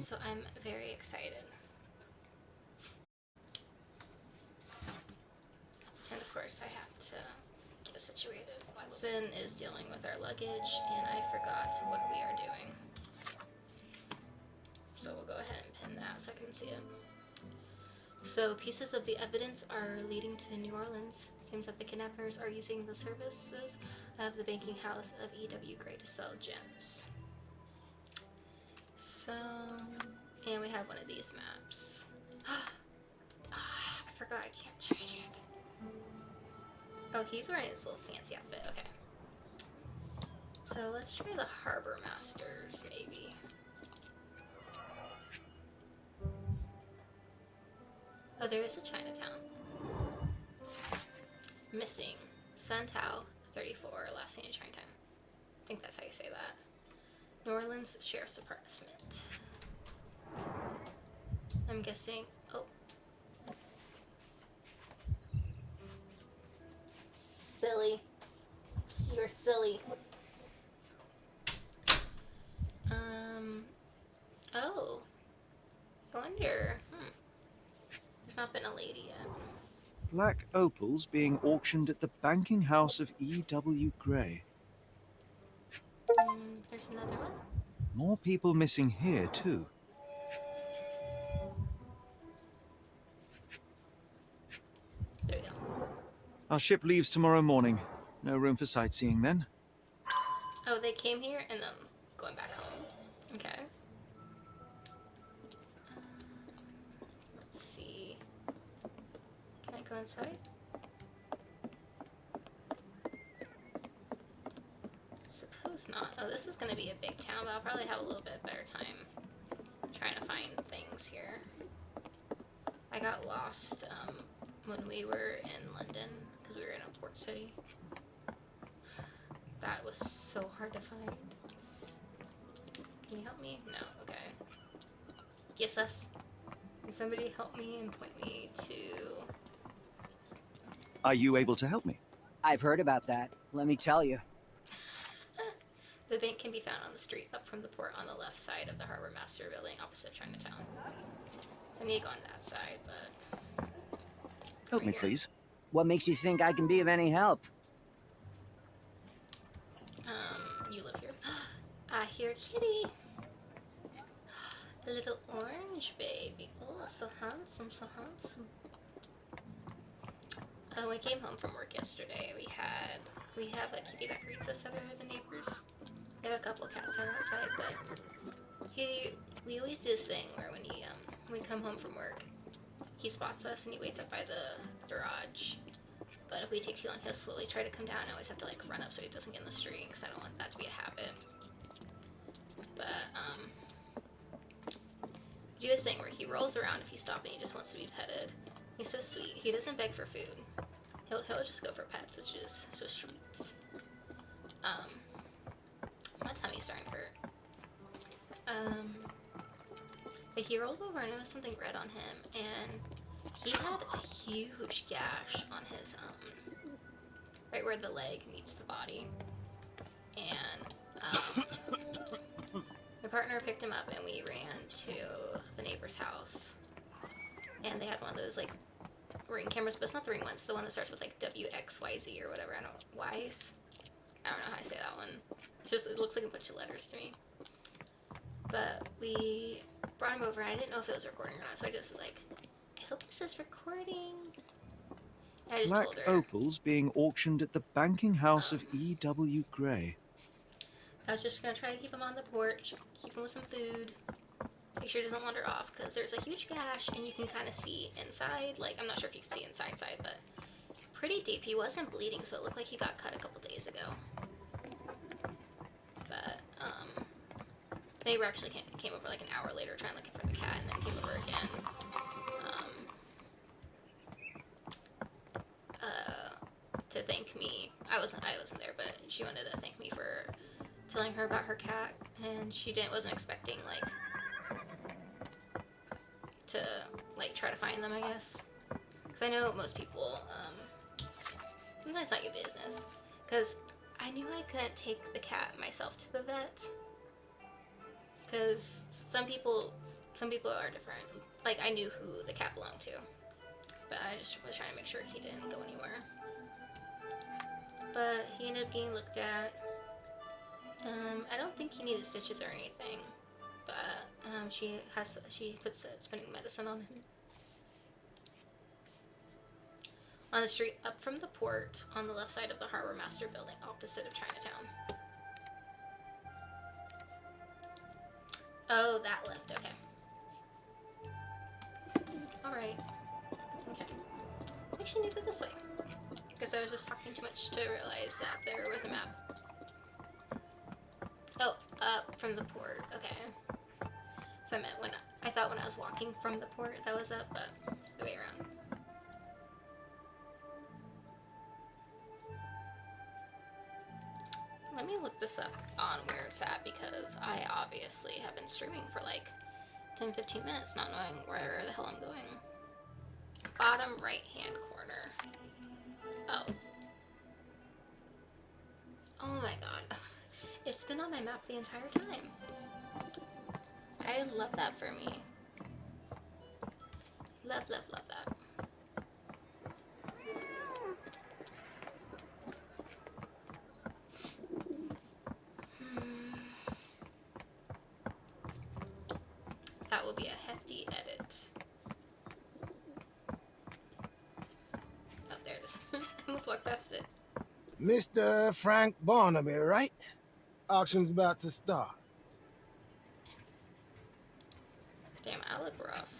So I'm very excited. And of course I have to get situated. Watson is dealing with our luggage and I forgot what we are doing. So we'll go ahead and pin that so I can see it. So pieces of the evidence are leading to New Orleans. Seems that the kidnappers are using the services of the banking house of E.W. Gray to sell gems. So, and we have one of these maps. I forgot I can't change it. Oh, he's wearing his little fancy outfit. Okay. So let's try the Harbor Masters, maybe. Oh, there is a Chinatown. Missing. Sun Tao, 34, last seen in Chinatown. I think that's how you say that. New Orleans Sheriff's Department. I'm guessing. Oh. Silly. You're silly. Oh. I wonder. There's not been a lady yet. Black opals being auctioned at the banking house of E.W. Gray. There's another one. More people missing here, too. There we go. Our ship leaves tomorrow morning. No room for sightseeing then. Oh, they came here and then going back home. Okay. Let's see. Can I go inside? Suppose not. Oh, this is going to be a big town, but I'll probably have a little bit better time trying to find things here. I got lost when we were in London because we were in a port city. That was so hard to find. Can you help me? No. Okay. Yes, us. Can somebody help me and point me to... Are you able to help me? I've heard about that. Let me tell you. The bank can be found on the street up from the port on the left side of the Harbor Master building opposite Chinatown. So I need to go on that side, but... Help me, here. please. What makes you think I can be of any help? You live here. I hear kitty. A little orange baby. Oh, so handsome, so handsome. When we came home from work yesterday, we have a kitty that greets us at the neighbors. We have a couple cats that are outside, but we always do this thing where when we come home from work, he spots us and he waits up by the garage. But if we take too long, he'll slowly try to come down. I always have to like run up so he doesn't get in the street because I don't want that to be a habit. But do this thing where he rolls around if you stop and he just wants to be petted. He's so sweet. He doesn't beg for food. He'll just go for pets, which is so sweet. My tummy's starting to hurt. But he rolled over and noticed something red on him, and he had a huge gash on his right where the leg meets the body. And my partner picked him up and we ran to the neighbor's house. And they had one of those like Ring cameras, but it's not the Ring one, it's the one that starts with like WXYZ or whatever. I don't know how I say that one. It looks like a bunch of letters to me. But we brought him over and I didn't know if it was recording or not, so I just was like, I hope this is recording. And I just Black told her. opals being auctioned at the banking house of E.W. Gray. I was just gonna try to keep him on the porch, keep him with some food, make sure he doesn't wander off, because there's a huge gash and you can kind of see inside. Like, I'm not sure if you can see inside, but pretty deep. He wasn't bleeding, so it looked like he got cut a couple days ago. But the neighbor actually came over like an hour later trying looking for the cat, and then came over again to thank me. I wasn't there, but she wanted to thank me for telling her about her cat, and she wasn't expecting like to like try to find them, I guess, because I know most people sometimes it's not your business, because I knew I couldn't take the cat myself to the vet, because some people Some people are different. Like, I knew who the cat belonged to, but I just was trying to make sure he didn't go anywhere. But he ended up getting looked at. I don't think he needed stitches or anything, but she puts spinning medicine on him. On the street up from the port, on the left side of the Harbor Master building, opposite of Chinatown. Oh, that left, okay. Alright. Okay. I think she knew go this way. Because I was just talking too much to realize that there was a map. Oh, up from the port, okay. So I meant I thought when I was walking from the port that was up, but the way around. Let me look this up on where it's at, because I obviously have been streaming for like 10-15 minutes not knowing where the hell I'm going. Bottom right hand corner. Oh. Oh my god. It's been on my map the entire time. I love that for me. Love, love, love that. That will be a hefty edit. Oh, there it is. I almost walked past it. Mr. Frank Barnaby, right? Auction's about to start. Damn, I look rough.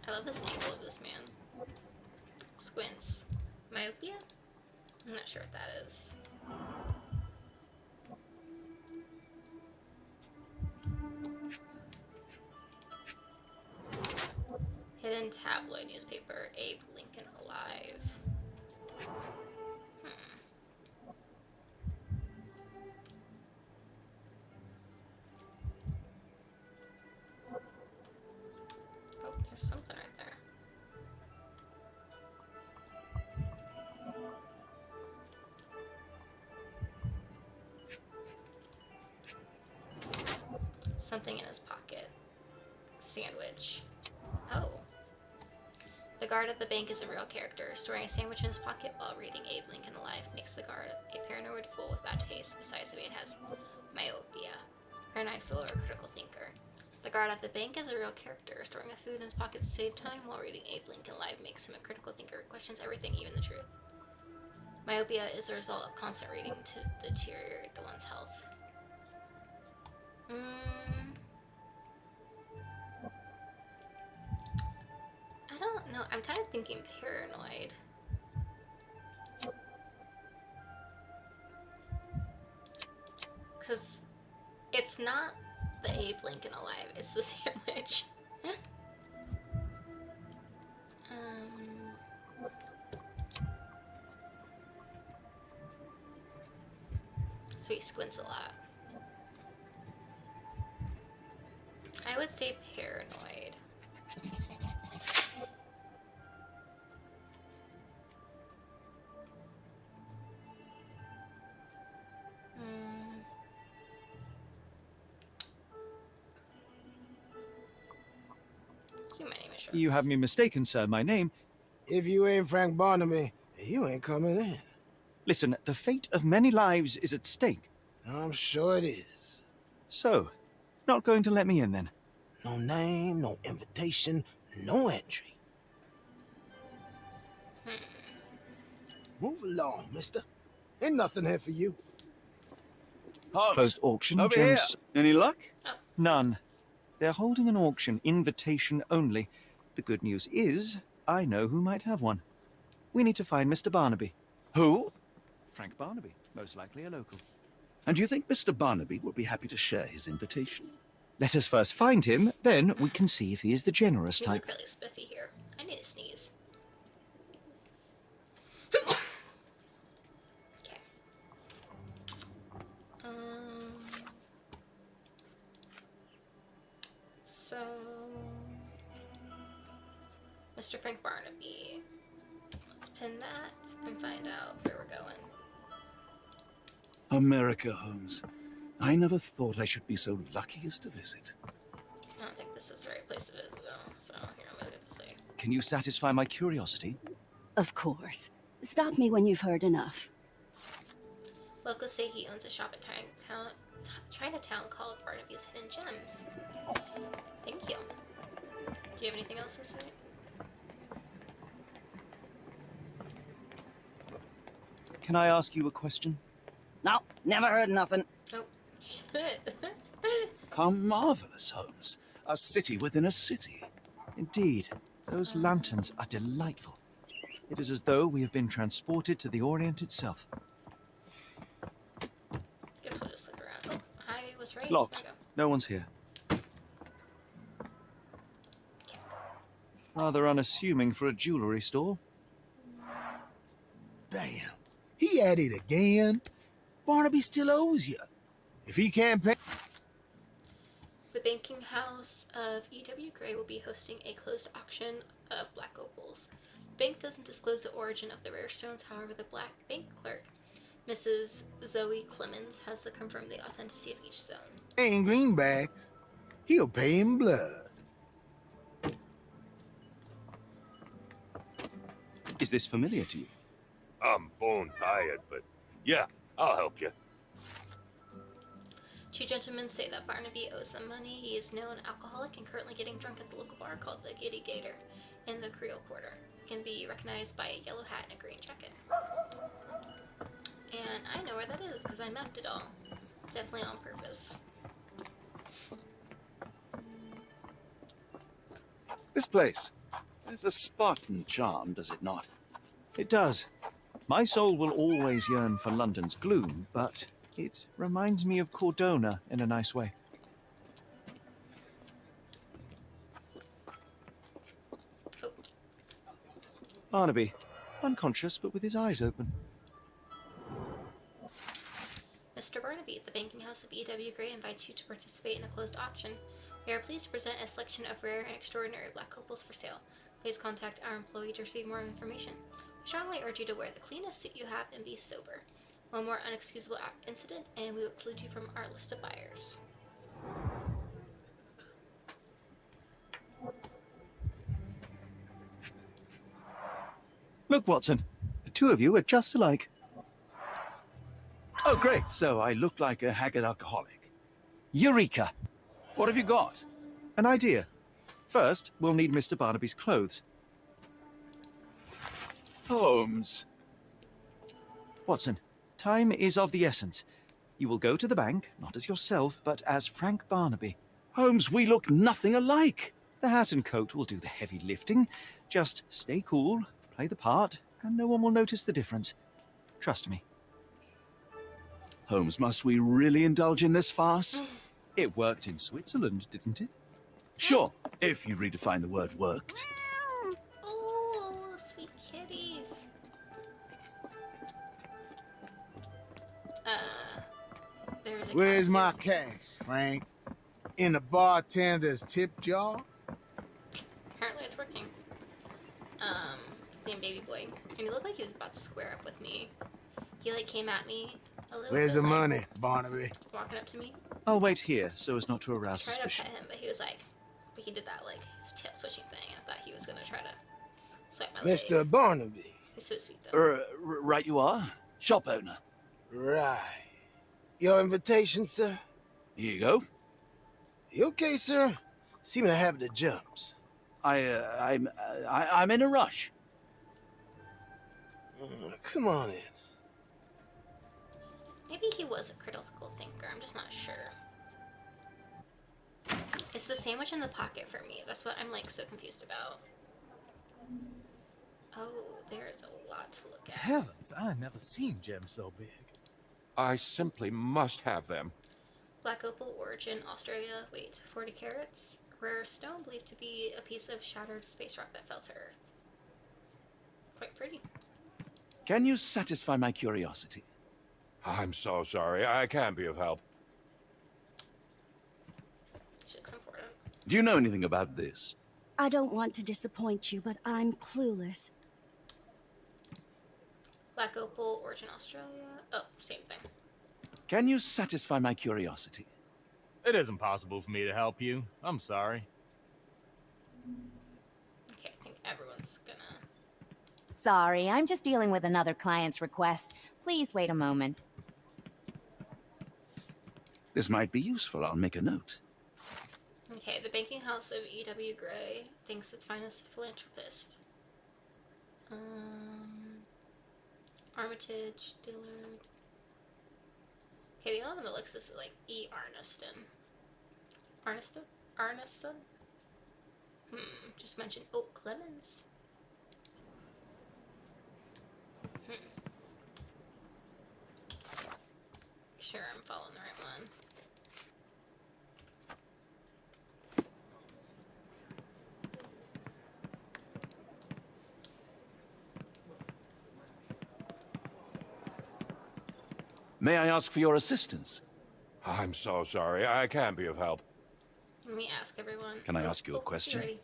I love this angle of this man. Squints. Myopia? I'm not sure what that is. Hidden tabloid newspaper, Abe Lincoln alive. Oh, there's something right there. Something in his pocket. Sandwich. Oh. The guard at the bank is a real character. Storing a sandwich in his pocket while reading Abe Lincoln Alive makes the guard a paranoid fool with bad taste. Besides, the man has myopia. Paranoid fool or critical thinker. The guard at the bank is a real character. Storing a food in his pocket to save time while reading Abe Lincoln Alive makes him a critical thinker who questions everything, even the truth. Myopia is a result of constant reading to deteriorate the one's health. I don't know. I'm kind of thinking paranoid. Because it's not the Abe Lincoln Alive, it's the sandwich. So he squints a lot. I would say paranoid. My name is Sherlock. You have me mistaken, sir. My name... If you ain't Frank Barnaby, you ain't coming in. Listen, the fate of many lives is at stake. I'm sure it is. So, not going to let me in then? No name, no invitation, no entry. Move along, mister. Ain't nothing here for you. Holmes, Closed auction, over here. gems... Any luck? None. They're holding an auction, invitation only. The good news is, I know who might have one. We need to find Mr. Barnaby. Who? Frank Barnaby, most likely a local. And do you think Mr. Barnaby would be happy to share his invitation? Let us first find him, then we can see if he is the generous You type. look really spiffy here. I need to sneeze. Okay. So, Mr. Frank Barnaby. Let's pin that and find out where we're going. America, Holmes. I never thought I should be so lucky as to visit. I don't think this is the right place to visit, though. So here, I'm gonna get this say. Can you satisfy my curiosity? Of course. Stop me when you've heard enough. Locals say he owns a shop in Chinatown called Barnaby's Hidden Gems. Thank you. Do you have anything else to say? Can I ask you a question? No, never heard nothing. Oh, shit. How marvelous, Holmes. A city within a city. Indeed. Those lanterns are delightful. It is as though we have been transported to the Orient itself. Guess we'll just look around. Oh, I was right. Locked. There No one's here. Rather unassuming for a jewelry store. Damn. He at it again. Barnaby still owes you. If he can't pay... The banking house of E.W. Gray will be hosting a closed auction of black opals. The bank doesn't disclose the origin of the rare stones, however, the black bank clerk, Mrs. Zoe Clemens, has confirmed the authenticity of each stone. Ain't greenbacks. He'll pay in blood. Is this familiar to you? I'm bone tired, but yeah, I'll help you. Two gentlemen say that Barnaby owes some money. He is known alcoholic and currently getting drunk at the local bar called the Giddy Gator in the Creole Quarter. He can be recognized by a yellow hat and a green jacket. And I know where that is because I mapped it all. Definitely on purpose. This place has a Spartan charm, does it not? It does. My soul will always yearn for London's gloom, but it reminds me of Cordona in a nice way. Oh, Barnaby, unconscious but with his eyes open. Mr. Barnaby, the banking house of E.W. Gray invites you to participate in a closed auction. They are pleased to present a selection of rare and extraordinary black opals for sale. Please contact our employee to receive more information. I strongly urge you to wear the cleanest suit you have and be sober. One more unexcusable incident, and we will exclude you from our list of buyers. Look, Watson, the two of you are just alike. Oh, great. So I look like a haggard alcoholic. Eureka! What have you got? An idea. First, we'll need Mr. Barnaby's clothes. Holmes. Watson, time is of the essence. You will go to the bank, not as yourself, but as Frank Barnaby. Holmes, we look nothing alike. The hat and coat will do the heavy lifting. Just stay cool, play the part, and no one will notice the difference. Trust me. Holmes, must we really indulge in this farce? It worked in Switzerland, didn't it? Sure, if you redefine the word worked. Oh, sweet kitties. There's a Where's my cactus. cash, Frank? In the bartender's tip jar? Apparently it's working. Named Baby Boy. And he looked like he was about to square up with me. He like came at me a little Where's bit, the like, money, Barnaby? walking up to me. I'll wait here so as not to arouse Tried to suspicion. pet him, but he was like, but he did that like his tail switching thing. I thought he was gonna try to swipe my leg. Mr. Barnaby. He's so sweet though. Right you are. Shop owner. Right. Your invitation, sir? Here you go. You okay, sir? Seem to have the jumps. I'm in a rush. Come on in. Maybe he was a critical thinker. I'm just not sure. It's the sandwich in the pocket for me. That's what I'm like so confused about. Oh, there's a lot to look at. Heavens, I've never seen gems so big. I simply must have them. Black opal origin, Australia. Wait, 40 carats. Rare stone believed to be a piece of shattered space rock that fell to Earth. Quite pretty. Can you satisfy my curiosity? I'm so sorry. I can't be of help. She looks important. Do you know anything about this? I don't want to disappoint you, but I'm clueless. Black opal origin, Australia. Oh, same thing. Can you satisfy my curiosity? It isn't possible for me to help you. I'm sorry. Okay, I think everyone's gonna. Sorry, I'm just dealing with another client's request. Please wait a moment. This might be useful. I'll make a note. Okay, the banking house of E.W. Gray thinks its finest philanthropist. Armitage, Dillard. Okay, the only one that looks is like E. Arneston. Arneston? Just mentioned Oak Clemens. Sure, I'm following the right one. May I ask for your assistance? I'm so sorry. I can't be of help. Let me ask everyone. Can I ask you a you're question? ready.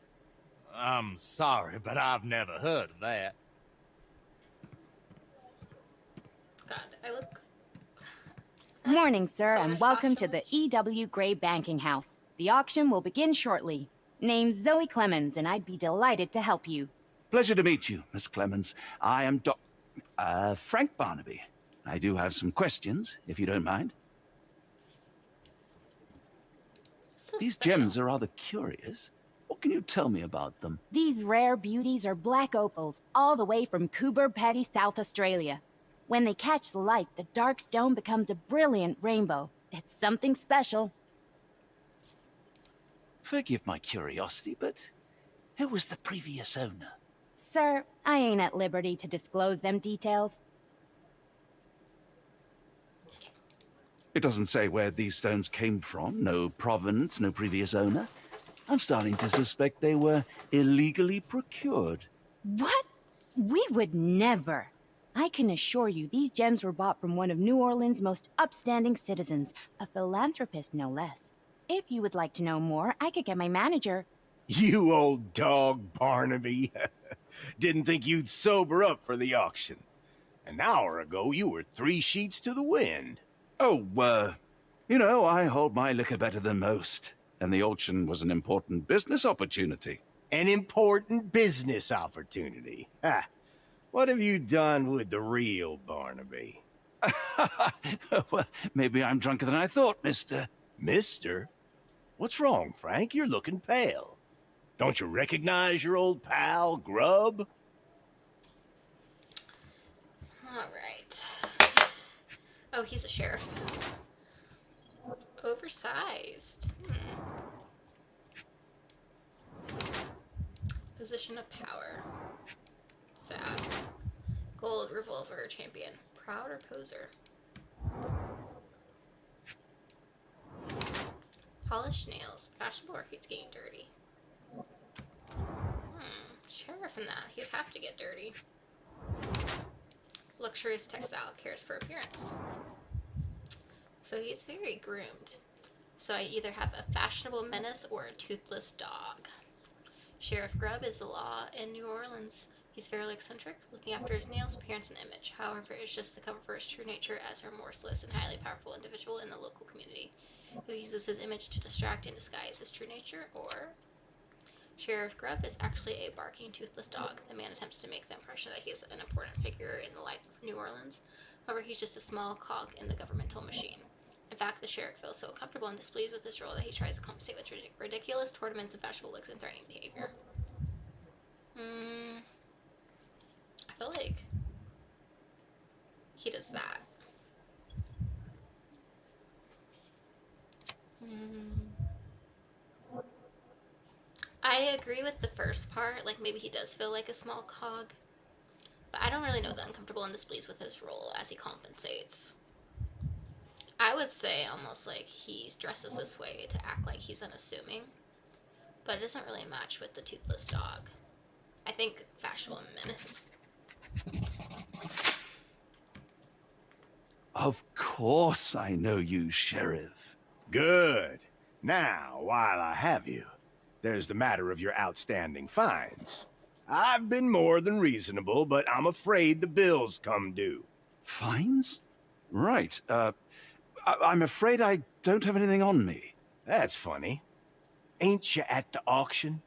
I'm sorry, but I've never heard of that. God, I look. Morning, sir, Color and welcome to the sausage. E.W. Gray Banking House. The auction will begin shortly. Name's Zoe Clemens, and I'd be delighted to help you. Pleasure to meet you, Miss Clemens. I am Frank Barnaby. I do have some questions, if you don't mind. So These special. gems are rather curious. What can you tell me about them? These rare beauties are black opals, all the way from Coober Pedy, South Australia. When they catch the light, the dark stone becomes a brilliant rainbow. It's something special. Forgive my curiosity, but who was the previous owner? Sir, I ain't at liberty to disclose them details. It doesn't say where these stones came from. No provenance, no previous owner. I'm starting to suspect they were illegally procured. What? We would never. I can assure you these gems were bought from one of New Orleans' most upstanding citizens, a philanthropist no less. If you would like to know more, I could get my manager. You old dog, Barnaby. Didn't think you'd sober up for the auction. An hour ago, you were 3 sheets to the wind. Oh, you know, I hold my liquor better than most. And the auction was an important business opportunity. An important business opportunity. Ha! What have you done with the real Barnaby? Well, maybe I'm drunker than I thought, mister. Mister? What's wrong, Frank? You're looking pale. Don't you recognize your old pal, Grub? Alright. Oh, he's a sheriff. Oversized. Position of power. Sad. Gold revolver champion. Proud or poser? Polished nails. Fashionable or hates getting dirty? Sheriff in that. He'd have to get dirty. Luxurious textile. Cares for appearance. So he's very groomed. So I either have a fashionable menace or a toothless dog. Sheriff Grubb is the law in New Orleans. He's fairly eccentric, looking after his nails, appearance, and image. However, it's just the cover for his true nature as a remorseless and highly powerful individual in the local community who uses his image to distract and disguise his true nature. Or Sheriff Grubb is actually a barking, toothless dog. The man attempts to make the impression that he is an important figure in the life of New Orleans. However, he's just a small cog in the governmental machine. In fact, the sheriff feels so comfortable and displeased with his role that he tries to compensate with ridiculous tournaments and fashionable looks and threatening behavior. I feel like he does that. I agree with the first part, like maybe he does feel like a small cog, but I don't really know the uncomfortable and displeased with his role as he compensates. I would say almost like he dresses this way to act like he's unassuming, but it doesn't really match with the toothless dog. I think fashionable menace. Of course I know you, Sheriff. Good. Now, while I have you, there's the matter of your outstanding fines. I've been more than reasonable, but I'm afraid the bills come due. Fines? Right, I'm afraid I don't have anything on me. That's funny. Ain't you at the auction?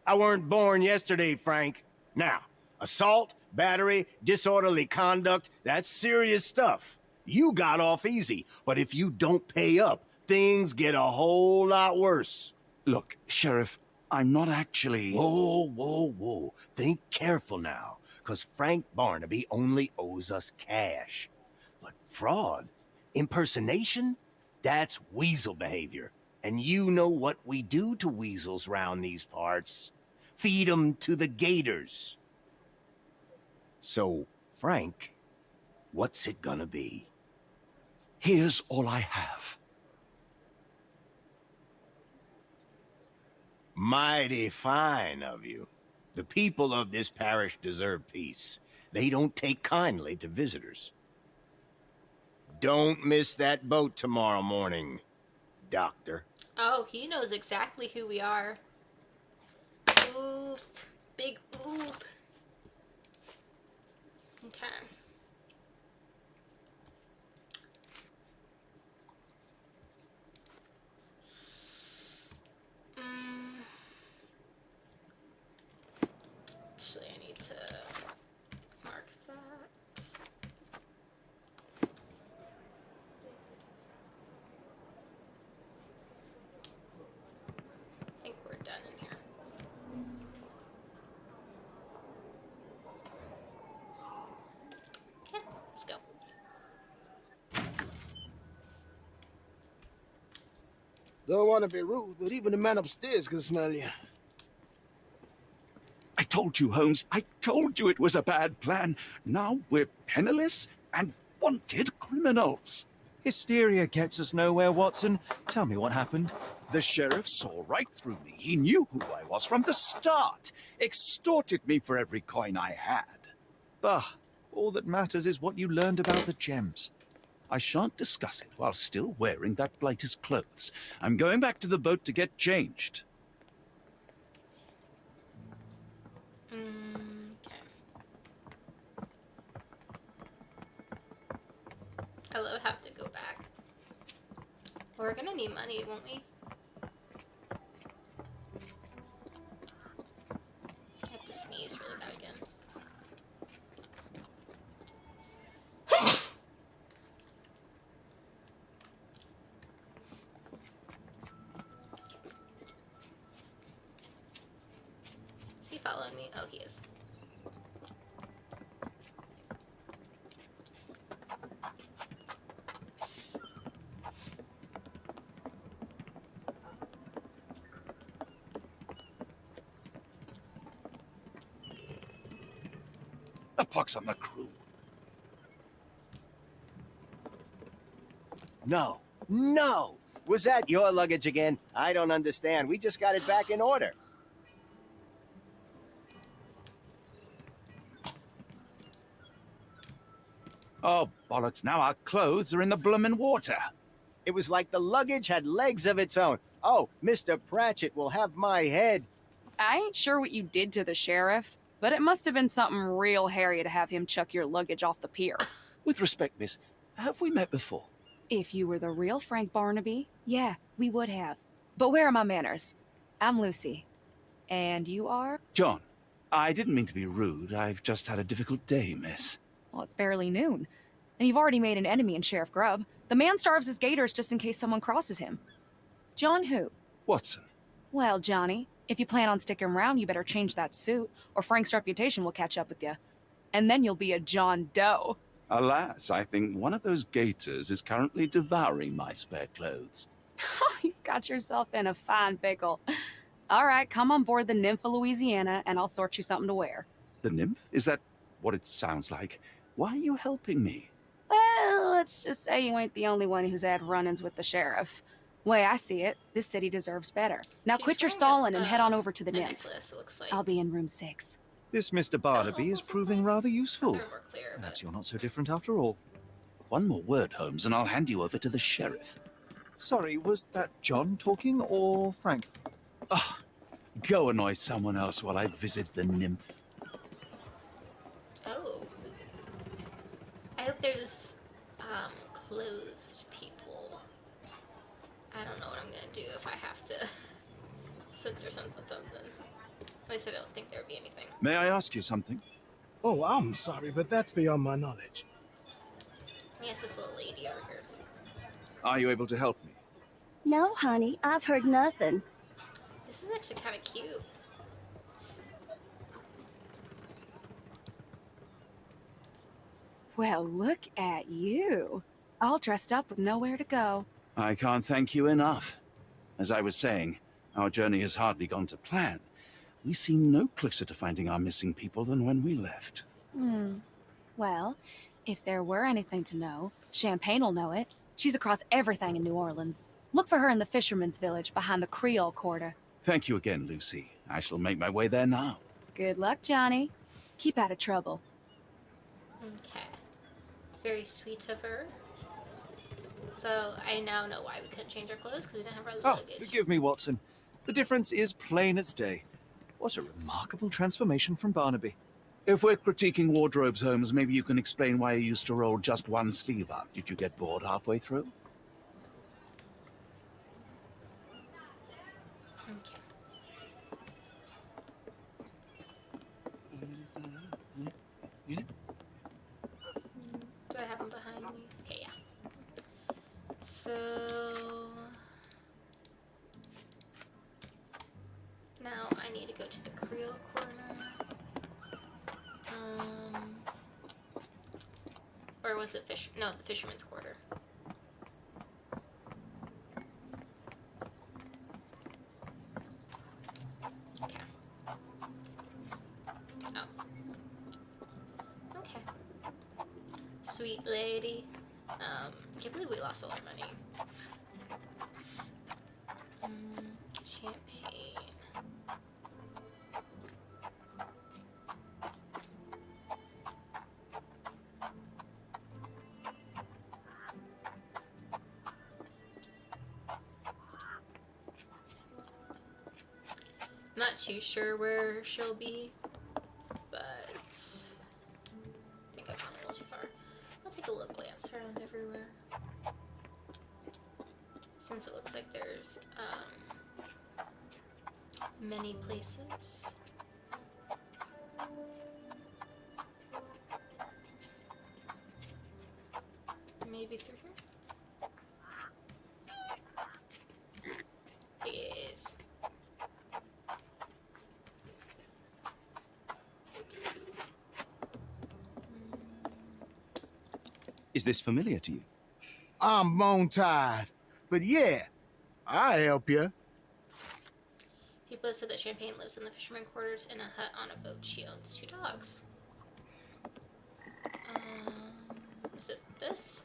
I weren't born yesterday, Frank. Now, assault, battery, disorderly conduct, that's serious stuff. You got off easy, but if you don't pay up, things get a whole lot worse. Look, Sheriff, I'm not actually... Whoa. Think careful now, because Frank Barnaby only owes us cash. But fraud, impersonation, that's weasel behavior. And you know what we do to weasels round these parts. Feed 'em to the gators. So, Frank, what's it gonna be? Here's all I have. Mighty fine of you. The people of this parish deserve peace. They don't take kindly to visitors. Don't miss that boat tomorrow morning, Doctor. Oh, he knows exactly who we are. Oof. Big oof. Okay. Actually, I need to mark that. I think we're done in here. Okay, let's go. Don't want to be rude, but even the man upstairs can smell you. I told you, Holmes. I told you it was a bad plan. Now we're penniless and wanted criminals. Hysteria gets us nowhere, Watson. Tell me what happened. The sheriff saw right through me. He knew who I was from the start. Extorted me for every coin I had. Bah, all that matters is what you learned about the gems. I shan't discuss it while still wearing that blighter's clothes. I'm going back to the boat to get changed. Okay. I would have to go back. We're gonna need money, won't we? I have to sneeze really bad again. Is he following me? Oh, he is. A pox on the crew. No. Was that your luggage again? I don't understand. We just got it back in order. Oh, bollocks. Now our clothes are in the bloomin' water. It was like the luggage had legs of its own. Oh, Mr. Pratchett will have my head. I ain't sure what you did to the sheriff, but it must have been something real hairy to have him chuck your luggage off the pier. With respect, miss, have we met before? If you were the real Frank Barnaby, yeah, we would have. But where are my manners? I'm Lucy. And you are? John, I didn't mean to be rude. I've just had a difficult day, miss. Well, it's barely noon. And you've already made an enemy in Sheriff Grubb. The man starves his gators just in case someone crosses him. John who? Watson. Well, Johnny, if you plan on sticking around, you better change that suit, or Frank's reputation will catch up with you. And then you'll be a John Doe. Alas, I think one of those gators is currently devouring my spare clothes. You've got yourself in a fine pickle. All right, come on board the Nymph of Louisiana, and I'll sort you something to wear. The nymph? Is that what it sounds like? Why are you helping me? Well, let's just say you ain't the only one who's had run-ins with the sheriff. Way I see it, this city deserves better. Now She's quit your wearing stalling and head on over to the a Nymph. necklace, it looks like. I'll be in room 6. This Mr. Barnaby is proving rather useful. They're more clear, but Perhaps you're not so different after all. One more word, Holmes, and I'll hand you over to the sheriff. Sorry, was that John talking or Frank? Ah, go annoy someone else while I visit the nymph. oh. I hope they're just clothed people. I don't know what I'm gonna do if I have to censor something. At least I don't think there would be anything. May I ask you something? Oh, I'm sorry, but that's beyond my knowledge. Yes, this little lady over here. Are you able to help me? No, honey, I've heard nothing. This is actually kind of cute. Well, look at you. All dressed up with nowhere to go. I can't thank you enough. As I was saying, our journey has hardly gone to plan. We seem no closer to finding our missing people than when we left. Well, if there were anything to know, Champagne'll know it. She's across everything in New Orleans. Look for her in the fisherman's village behind the Creole Quarter. Thank you again, Lucy. I shall make my way there now. Good luck, Johnny. Keep out of trouble. Okay. Very sweet of her. So I now know why we couldn't change our clothes, because we didn't have our Oh, luggage. forgive me, Watson. The difference is plain as day. What a remarkable transformation from Barnaby. If we're critiquing wardrobes, Holmes, maybe you can explain why you used to roll just one sleeve up. Did you get bored halfway through? Okay. Do I have them behind me? Okay, yeah. So now I need to go to the Creole Corner. Or was it the Fisherman's Quarter. Okay. Oh. Okay. Sweet lady. I can't believe we lost all our money. Champagne. Not too sure where she'll be, but I think I've gone a little too far. I'll take a little glance around everywhere. Since it looks like there's many places. Maybe through here? Yes. Is this familiar to you? I'm bone tired, but yeah, I'll help you. People said that Champagne lives in the fisherman quarters in a hut on a boat. She owns 2 dogs. Is it this?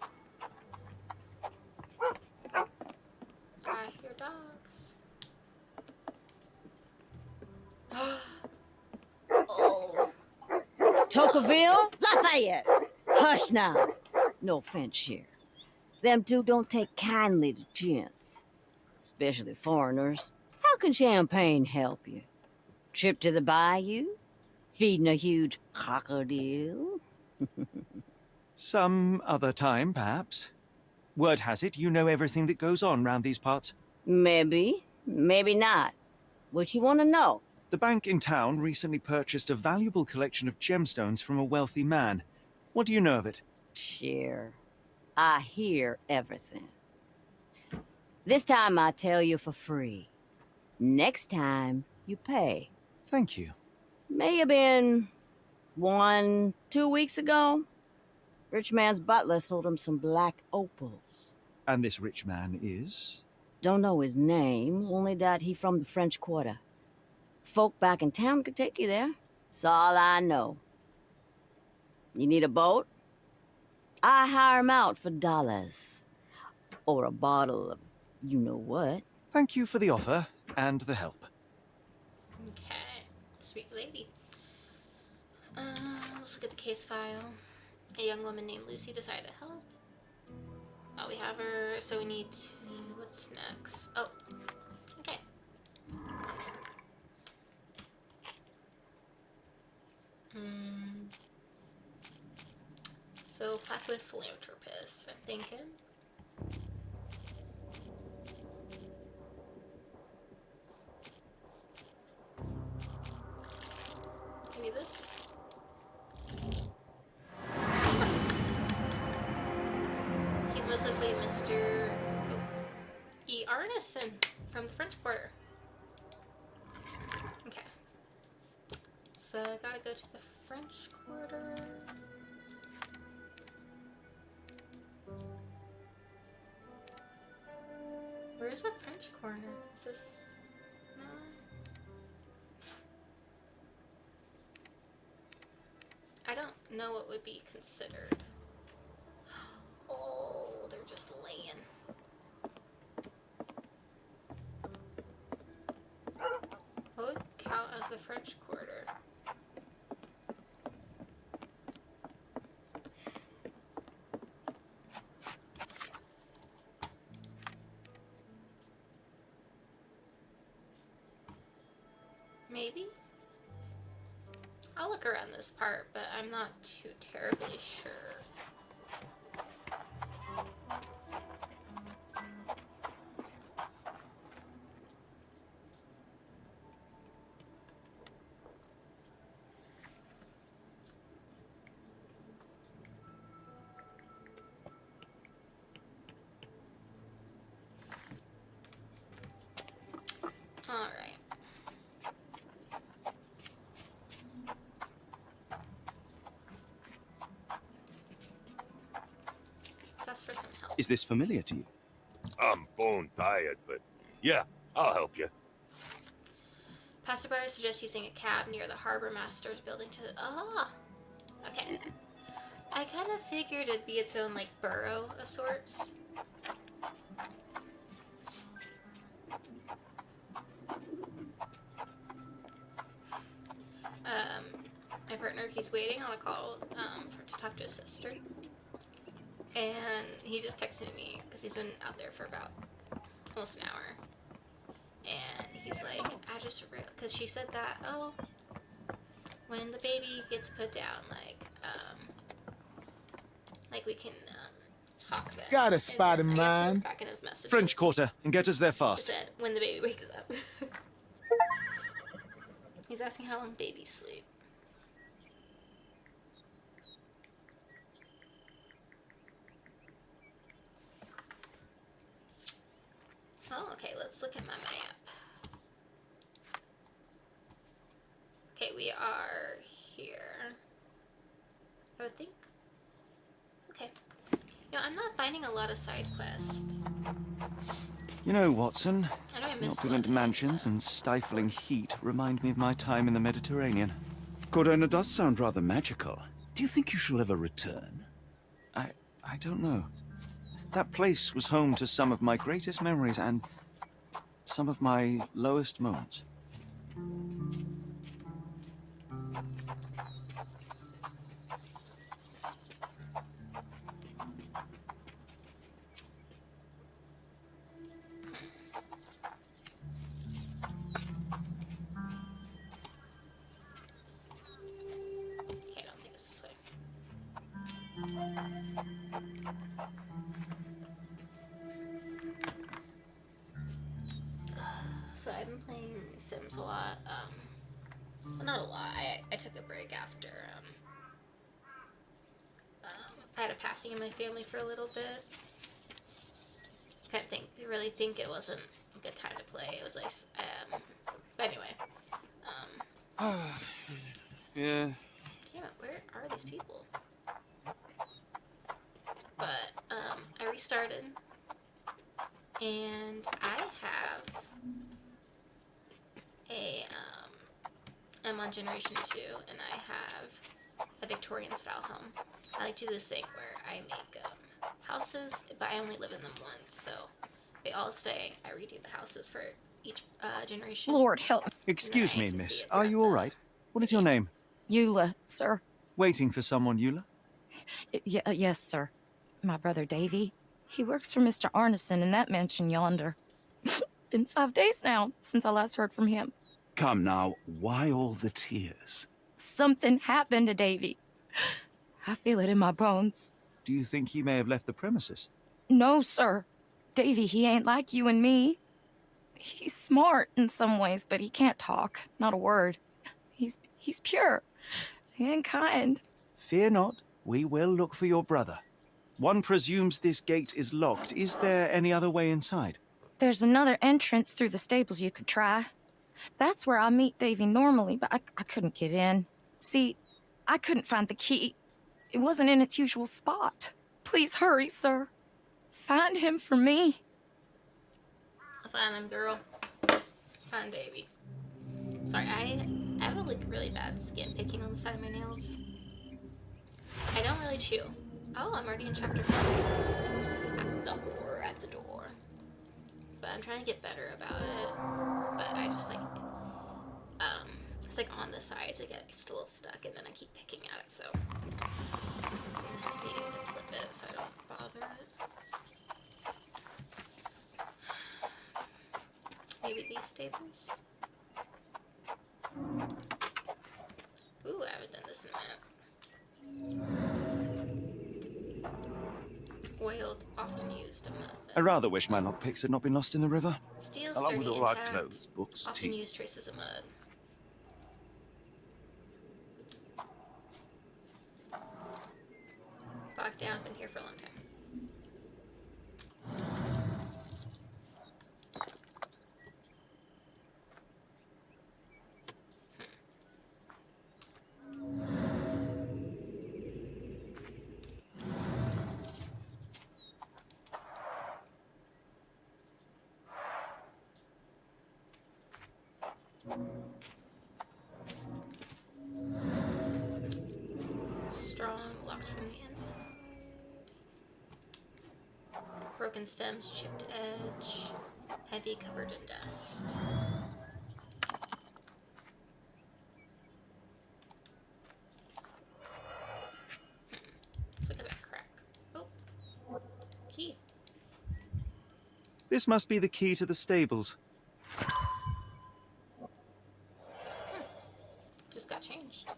I hear dogs. Oh. Tocqueville? Lafayette! Hush now. No offense here. Them two don't take kindly to gents, especially foreigners. How can Champagne help you? Trip to the bayou? Feeding a huge crocodile? Some other time, perhaps. Word has it, you know everything that goes on round these parts. Maybe, maybe not. What you want to know? The bank in town recently purchased a valuable collection of gemstones from a wealthy man. What do you know of it? Sure. I hear everything. This time I tell you for free. Next time, you pay. Thank you. May have been 1, 2 weeks ago. Rich man's butler sold him some black opals. And this rich man is? Don't know his name, only that he from the French Quarter. Folk back in town could take you there. That's all I know. You need a boat? I hire him out for dollars. Or a bottle of you-know-what. Thank you for the offer and the help. Okay. Sweet lady. Let's look at the case file. A young woman named Lucy decided to help. Oh, we have her, so we need to... What's next? Oh. Okay. So, plaque with philanthropist, I'm thinking. Arneson from the French Quarter. Okay. So I gotta go to the French Quarter. Where's the French Corner? Is this... No? I don't know what would be considered. Oh, they're just laying. What would count as the French Quarter? Maybe? I'll look around this part, but I'm not too terribly sure. Alright. That's for some help. Is this familiar to you? I'm bone tired, but yeah, I'll help you. Passerby suggests using a cab near the harbor master's building to... Ah! Okay. I kind of figured it'd be its own, like, borough of sorts. My partner, he's waiting on a call to talk to his sister. And he just texted me, because he's been out there for about almost an hour. And he's like, I just real, because she said that, oh, when the baby gets put down, like we can talk then. Got a spot in I guess he mind. went back in his messages. French Quarter, and get us there He fast. said, when the baby wakes up. He's asking how long babies sleep. Oh, okay, let's look at my map. Okay, we are here. I would think. Okay. You know, I'm not finding a lot of side quests. You know, Watson, I know I missed opulent one. mansions and stifling heat remind me of my time in the Mediterranean. Cordona does sound rather magical. Do you think you shall ever return? I don't know. That place was home to some of my greatest memories and some of my lowest moments. Okay, I don't think it's this way. So I've been playing Sims a lot. Well, not a lot. I took a break after I had a passing in my family for a little bit. Really think it wasn't a good time to play. It was like, but anyway. Yeah. Damn it, where are these people? But, I restarted. And I have I'm on Generation 2, and I have a Victorian style home. I like to do this thing where I make houses, but I only live in them once, so they all stay. I redo the houses for each generation. Lord help. Excuse And then me, I can miss. see it Are you throughout all right? What is your name? Eula, sir. Waiting for someone, Eula? Yes, sir. My brother Davy. He works for Mr. Arneson in that mansion yonder. Been 5 days now since I last heard from him. Come now, why all the tears? Something happened to Davy. I feel it in my bones. Do you think he may have left the premises? No, sir. Davy, he ain't like you and me. He's smart in some ways, but he can't talk. Not a word. He's pure and kind. Fear not. We will look for your brother. One presumes this gate is locked. Is there any other way inside? There's another entrance through the stables you could try. That's where I meet Davy normally, but I couldn't get in. See, I couldn't find the key. It wasn't in its usual spot. Please hurry, sir. Find him for me. I'll find him, girl. Find Davy. Sorry, I have a like really bad skin picking on the side of my nails. I don't really chew. Oh, I'm already in chapter 5. The horror at the door. But I'm trying to get better about it. But I just like, it's like on the sides, it gets a little stuck, and then I keep picking at it, so I'm needing to clip it so I don't bother it. Maybe these staples? Ooh, I haven't done this in a minute. Oiled, often used a mud. I rather wish my lockpicks had not been lost in the river. Steel, Along with sturdy, all our intact. clothes, books, Often tea. used traces of mud. Bogged down, been here for a long time. Strong, locked from the inside. Broken stems, chipped edge. Heavy, covered in dust. Let's look at that crack. Oh, key. This must be the key to the stables. Just got changed.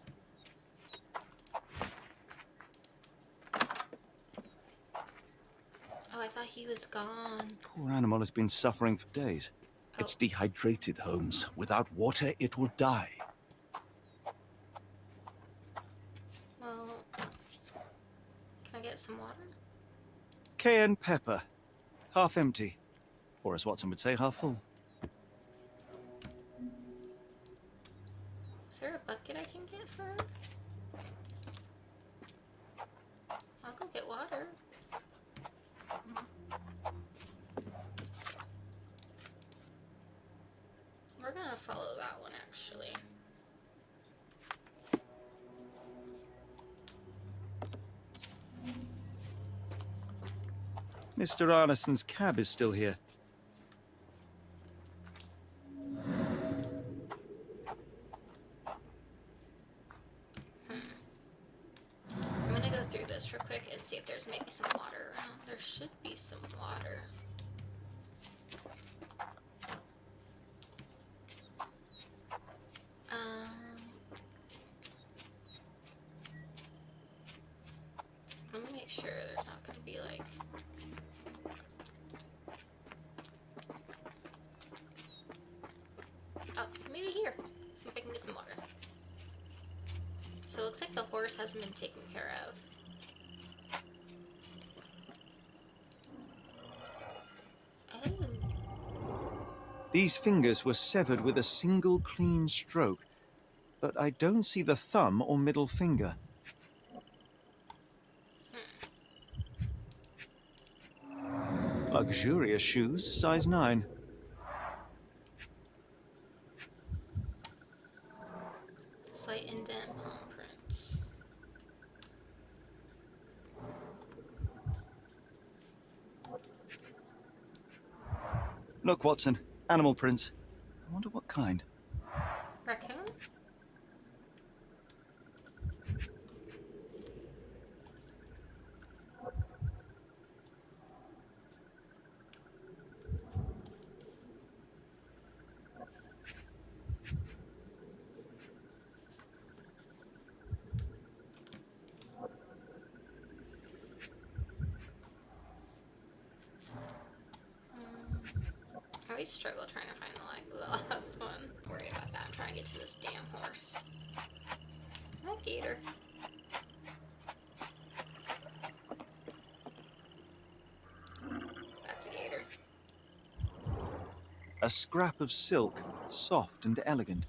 Oh, I thought he was gone. Poor animal has been suffering for days. It's dehydrated, Holmes. Without water, it will die. Well, can I get some water? Cayenne pepper. Half empty. Or as Watson would say, half full. Is there a bucket I can get for her? I'll go get water. We're gonna follow that one, actually. Mr. Arneson's cab is still here. I'm gonna go through this real quick and see if there's maybe some water around. There should be some water. Let me make sure there's not gonna be like... Oh, maybe here. See if I can get some water. So it looks like the horse hasn't been taken care of. Oh. These fingers were severed with a single clean stroke, but I don't see the thumb or middle finger. Luxurious shoes, size 9. Slight indent, palm prints. Look, Watson, animal prints. I wonder what kind. Raccoon? I always struggle trying to find the last one. I'm worried about that. I'm trying to get to this damn horse. Is that gator? That's a gator. A scrap of silk, soft and elegant.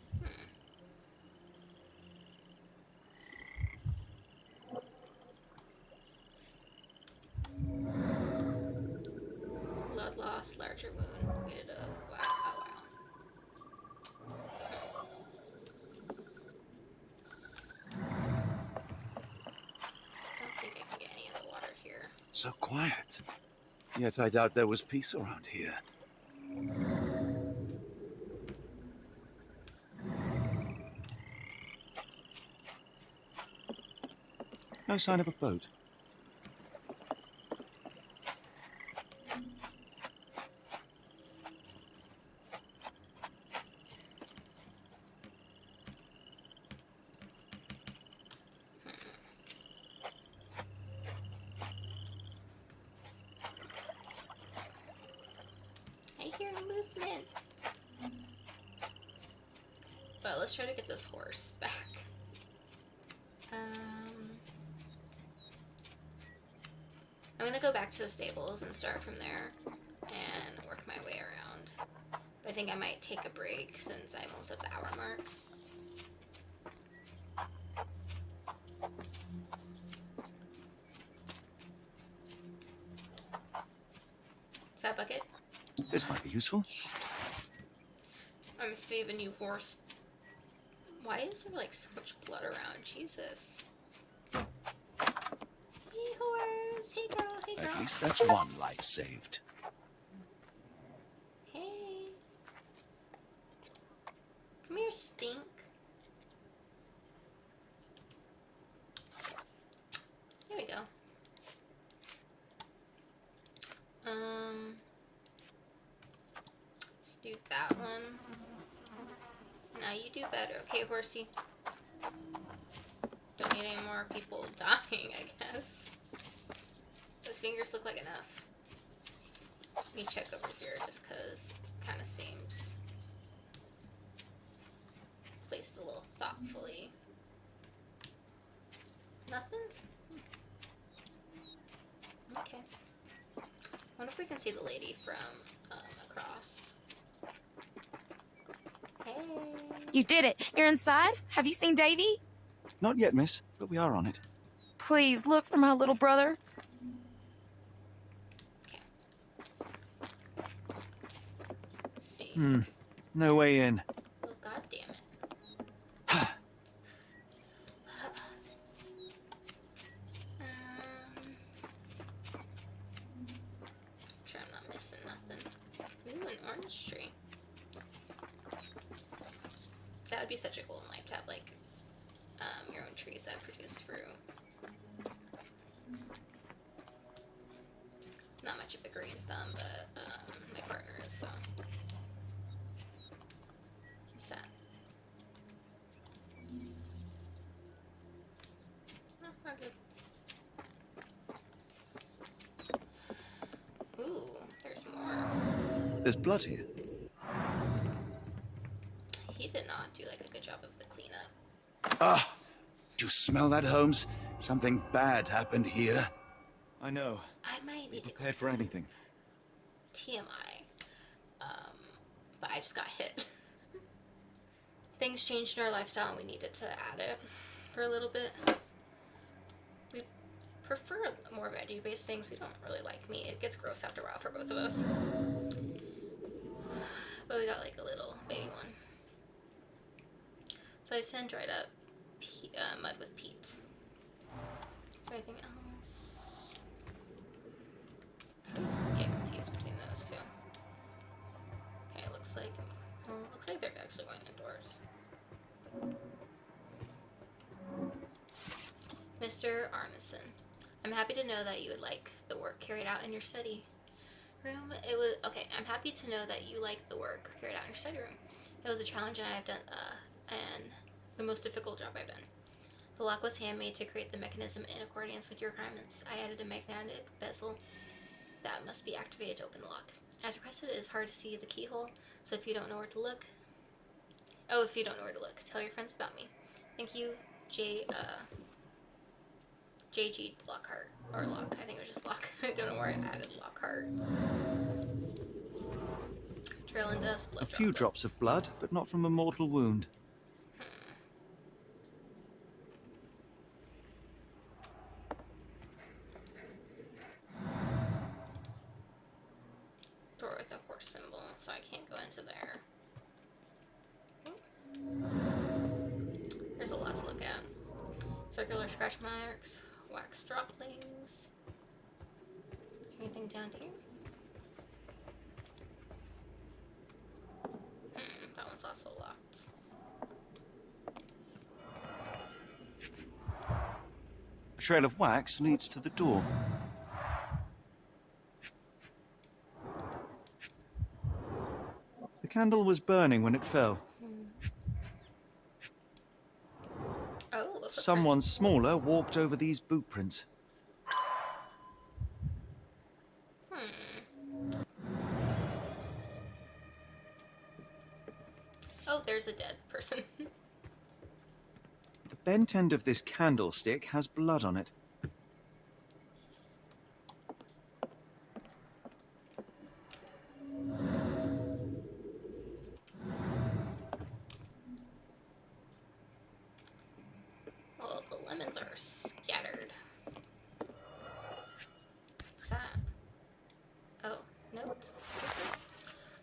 Blood loss, larger wound. Waited a wow. Oh wow. Don't think I can get any of the water here. So quiet. Yet I doubt there was peace around here. No sign of a boat. I hear movement. But let's try to get this horse back. I'm gonna go back to the stables and start from there and work my way around. But I think I might take a break since I'm almost at the hour mark. Is that a bucket? This might be useful. Yes. I'm saving you, horse. Why is there like so much blood around? Jesus. Hey, horse. Hey, girl. Hey, girl. At least that's one life saved. Hey. Come here, stink. There we go. Let's do that one. Now you do better. Okay, horsey. Don't need any more people dying, I guess. Those fingers look like enough. Let me check over here just because it kind of seems placed a little thoughtfully. Nothing? Okay. I wonder if we can see the lady from across. Hey. You did it. You're inside? Have you seen Davy? Not yet, miss, but we are on it. Please look for my little brother. Let's see. No way in. Oh, god damn it. Sure I'm not missing nothing. Ooh, an orange tree. That would be such a goal in life to have, like, your own trees that produce fruit. Not much of a green thumb, but my partner is, so. What's that? Oh, we're good. Ooh, there's more. There's blood here. He did not do like a good job of the cleanup. Ah! Do you smell that, Holmes? Something bad happened here. I know. I might need to go Prepared for anything. TMI. But I just got hit. Things changed in our lifestyle and we needed to add it for a little bit. We prefer more veggie-based things. We don't really like meat. It gets gross after a while for both of us. But we got like a little baby one. So I send dried up mud with peat. Anything else? I always get confused between those two. Okay, it looks like they're actually going indoors. Mr. Arneson, I'm happy to know that you would like the work carried out in your study room. I'm happy to know that you like the work carried out in your study room. It was a challenge and I have done, and the most difficult job I've done. The lock was handmade to create the mechanism in accordance with your requirements. I added a magnetic bezel that must be activated to open the lock. As requested, it is hard to see the keyhole, so if you don't know where to look, tell your friends about me. Thank you, JG Lockhart, or Lock, I think it was just Lock. I don't know where I added Lockhart. Drill and dust, blow A few drops of blood, but not from a mortal wound. Door with a horse symbol, so I can't go into there. There's a lot to look at. Circular scratch marks, wax droplings. Is there anything down here? That one's also locked. A trail of wax leads to the door. The candle was burning when it fell. Oh, look. Someone smaller walked over these boot prints. Oh, there's a dead person. The bent end of this candlestick has blood on it. Oh, the lemons are scattered. What's that? Oh, note.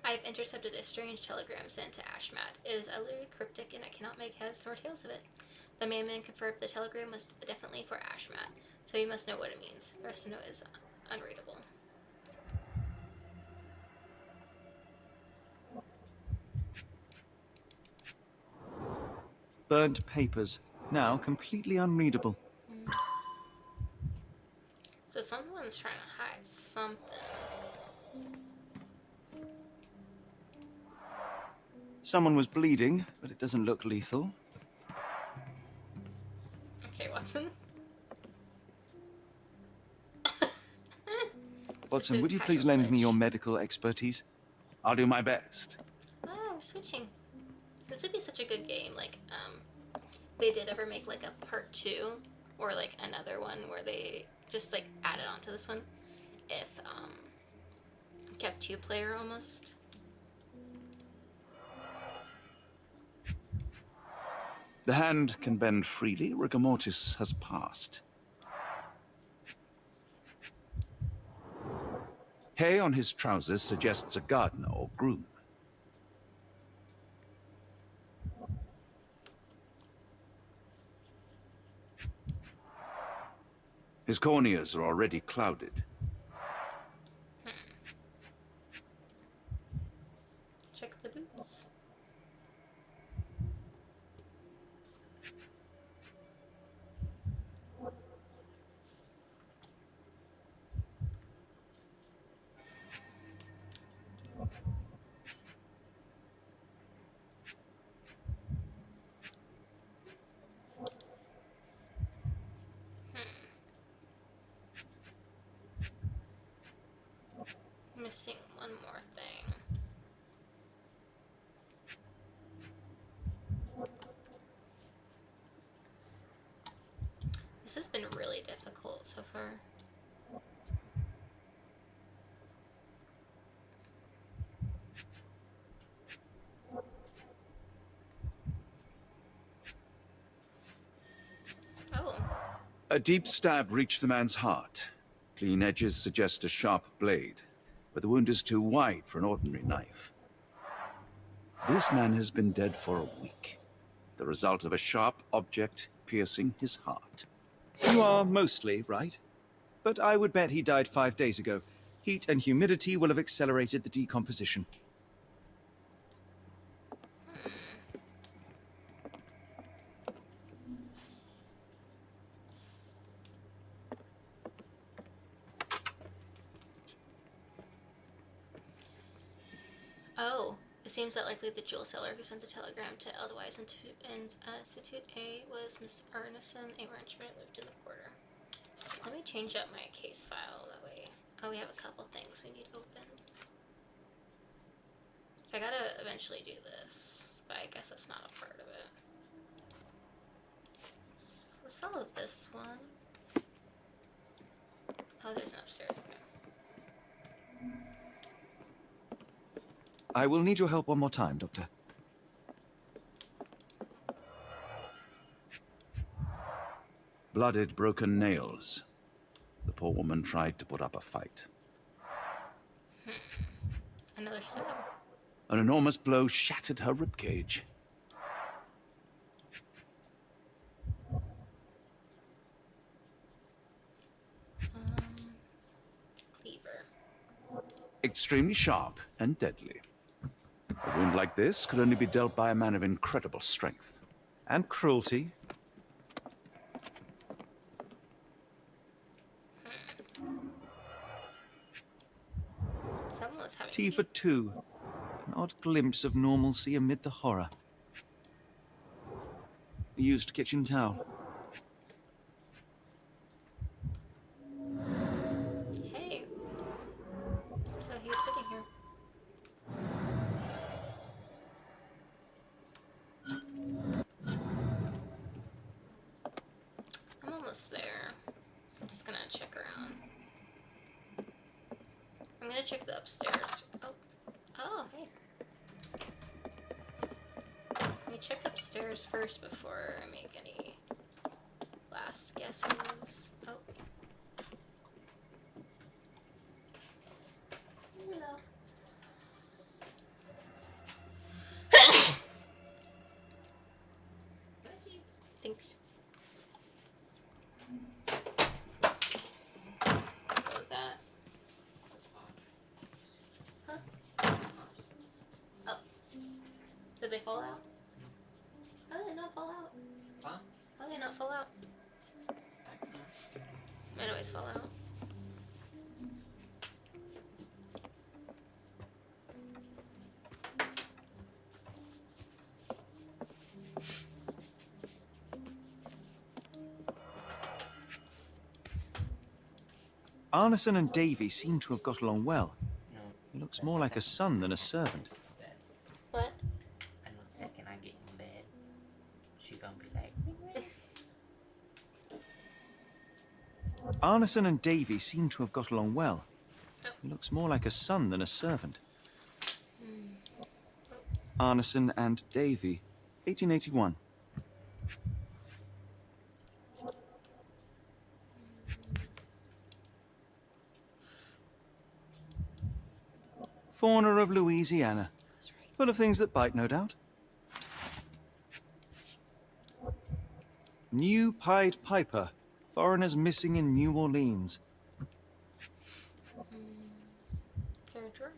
I have intercepted a strange telegram sent to Ashmat. It is utterly cryptic and I cannot make heads nor tails of it. The mailman confirmed the telegram was definitely for Ashmat, so he must know what it means. The rest of the note is unreadable. Burnt papers, now completely unreadable. So someone's trying to hide something. Someone was bleeding, but it doesn't look lethal. Okay, Watson. Watson, would you please lend me your medical expertise? I'll do my best. Oh, we're switching. This would be such a good game. Like, they did ever make like a part 2 or like another one where they just like added on to this one. If kept 2-player almost. The hand can bend freely. Rigor mortis has passed. Hay on his trousers suggests a gardener or groom. His corneas are already clouded. Check the boots. Missing one more thing. This has been really difficult so far. Oh. A deep stab reached the man's heart. Clean edges suggest a sharp blade, but the wound is too wide for an ordinary knife. This man has been dead for a week, the result of a sharp object piercing his heart. You are mostly right, but I would bet he died 5 days ago. Heat and humidity will have accelerated the decomposition. Oh, it seems that likely the jewel seller who sent the telegram to Eldwise Institute A was Miss Ernison, a ranchman who lived in the quarter. Let me change up my case file that way. Oh, we have a couple things we need open. So I gotta eventually do this, but I guess that's not a part of it. So let's follow this one. Oh, there's an upstairs. Okay. I will need your help one more time, Doctor. Blooded, broken nails. The poor woman tried to put up a fight. Another stab. An enormous blow shattered her ribcage. Cleaver. Extremely sharp and deadly. A wound like this could only be dealt by a man of incredible strength. And cruelty. Someone was having Tea for two. An odd glimpse of normalcy amid the horror. A used kitchen towel. Hey. So he's sitting here. I'm almost there. I'm just gonna check around. I'm gonna check the upstairs. Oh, hey. Let me check upstairs first before I make any last guesses. Oh. Hello. Thanks. What was that? Huh? Oh. Did they fall out? How did they not fall out? Huh? How did they not fall out? Mine always fall out. Arneson and Davy seem to have got along well. No. He looks more like a son than a servant. What? I know the second I get in bed, she gonna be like, Arneson and Davy seem to have got along well. He looks more like a son than a servant. Arneson and Davy, 1881. Fauna of Louisiana. Full of things that bite, no doubt. New Pied Piper. Foreigners missing in New Orleans. Is there a drawer?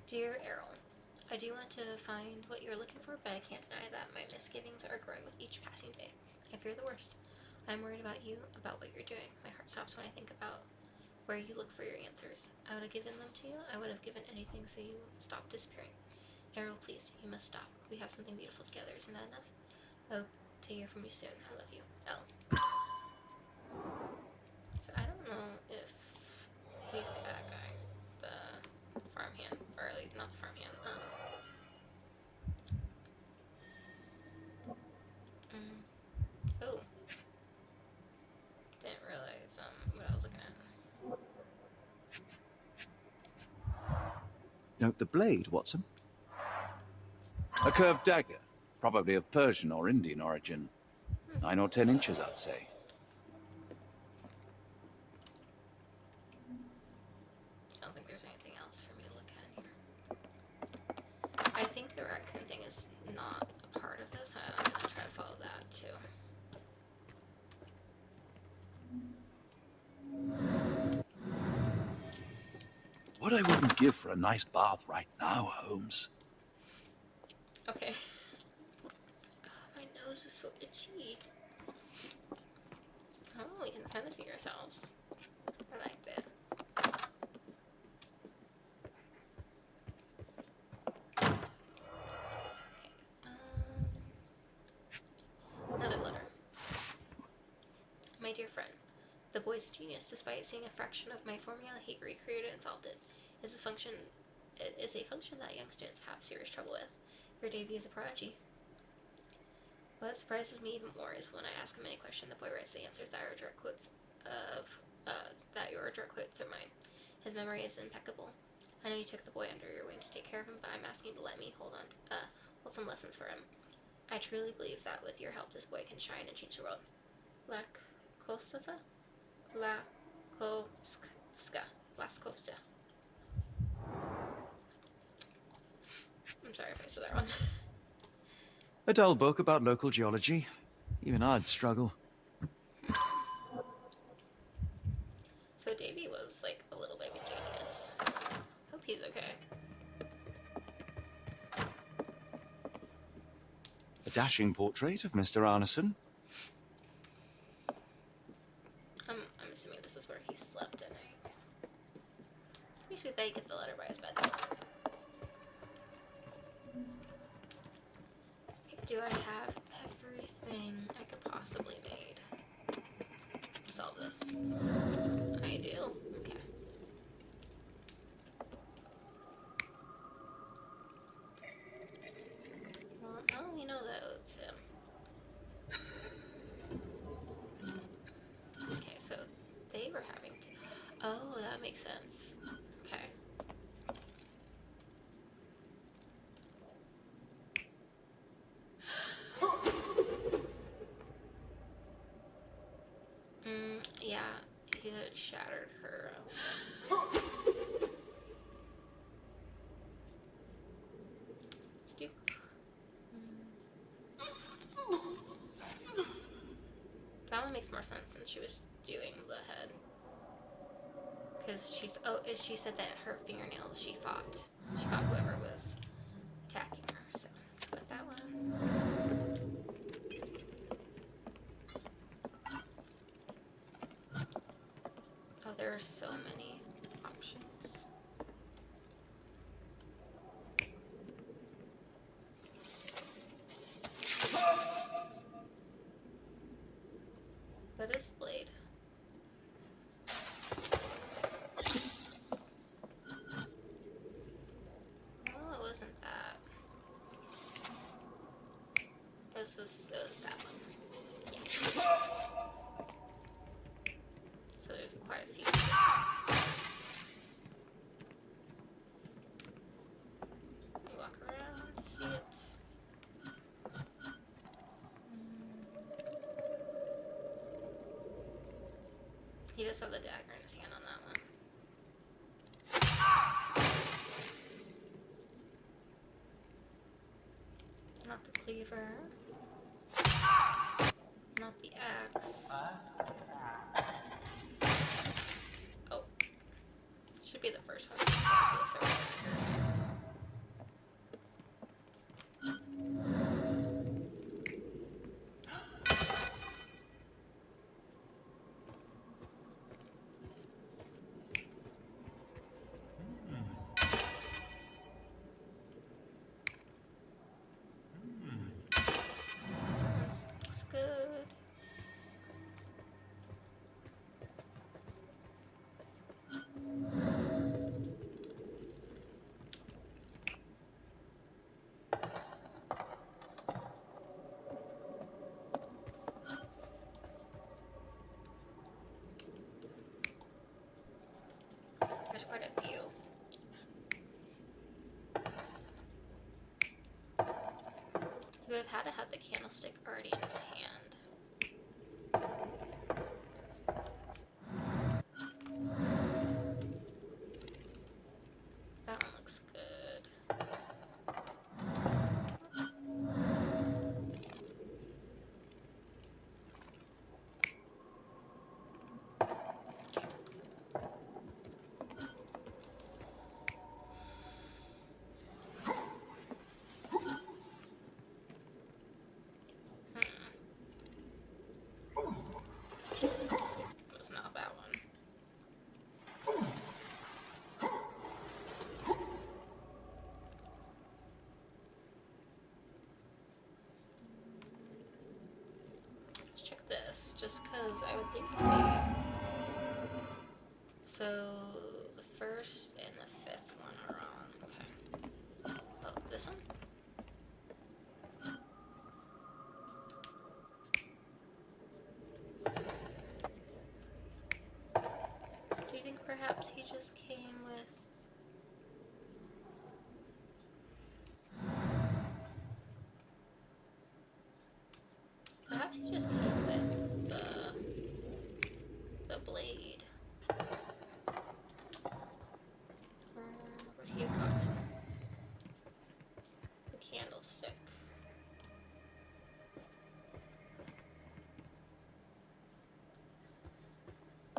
Dear Errol, I do want to find what you're looking for, but I can't deny that my misgivings are growing with each passing day. I fear the worst. I'm worried about you, about what you're doing. My heart stops when I think about where you look for your answers. I would have given them to you. I would have given anything so you stop disappearing. Errol, please, you must stop. We have something beautiful together. Isn't that enough? Hope to hear from you soon. I love you. Elle. So I don't know if he's the bad guy. The farmhand. Or at least not the farmhand. Oh. Didn't realize what I was looking at. Note the blade, Watson. A curved dagger, probably of Persian or Indian origin. 9 or 10 inches, I'd say. I don't think there's anything else for me to look at here. I think the raccoon thing is not a part of this. I'm gonna try to follow that too. What I wouldn't give for a nice bath right now, Holmes. Okay. My nose is so itchy. Oh, we can kind of see ourselves. I like that. Okay. Another letter. My dear friend, the boy's a genius. Despite seeing a fraction of my formula, he recreated and solved it. It is a function that young students have serious trouble with. Your Davy is a prodigy. What surprises me even more is when I ask him any question, the boy writes the answers that are direct quotes of that your direct quotes are mine. His memory is impeccable. I know you took the boy under your wing to take care of him, but I'm asking you to let me hold some lessons for him. I truly believe that with your help, this boy can shine and change the world. Laskovska? Laskovska. I'm sorry if I said that wrong. A dull book about local geology. Even I'd struggle. So Davy was like a little baby genius. Hope he's okay. A dashing portrait of Mr. Arneson. I'm assuming this is where he slept at night. Pretty sure they get the letter by his bedtime. Okay, do I have everything I could possibly need to solve this? I do. Okay. Well, now we know that it's him. Okay, so they were having to... Oh, that makes sense. Okay. Yeah, he had shattered her. That one makes more sense than she was doing the head. Because she said that her fingernails, she fought whoever was attacking her, so let's put that one. Oh, there are so many options. That is blade. No, it wasn't that. It was that one. Yeah. So there's quite a few. We walk around to see it. He does have the dagger in his hand on that one. Not the cleaver. Not the axe. Oh. Should be the first one. Looks good. There's quite a few. He would have had to have the candlestick already in his hand. That one looks good. It's not that one. Let's check this, just because I would think maybe. So the first and the fifth one are wrong. Okay. Oh, this one? Perhaps he just came with... Perhaps he just came with the blade. What he got? The candlestick.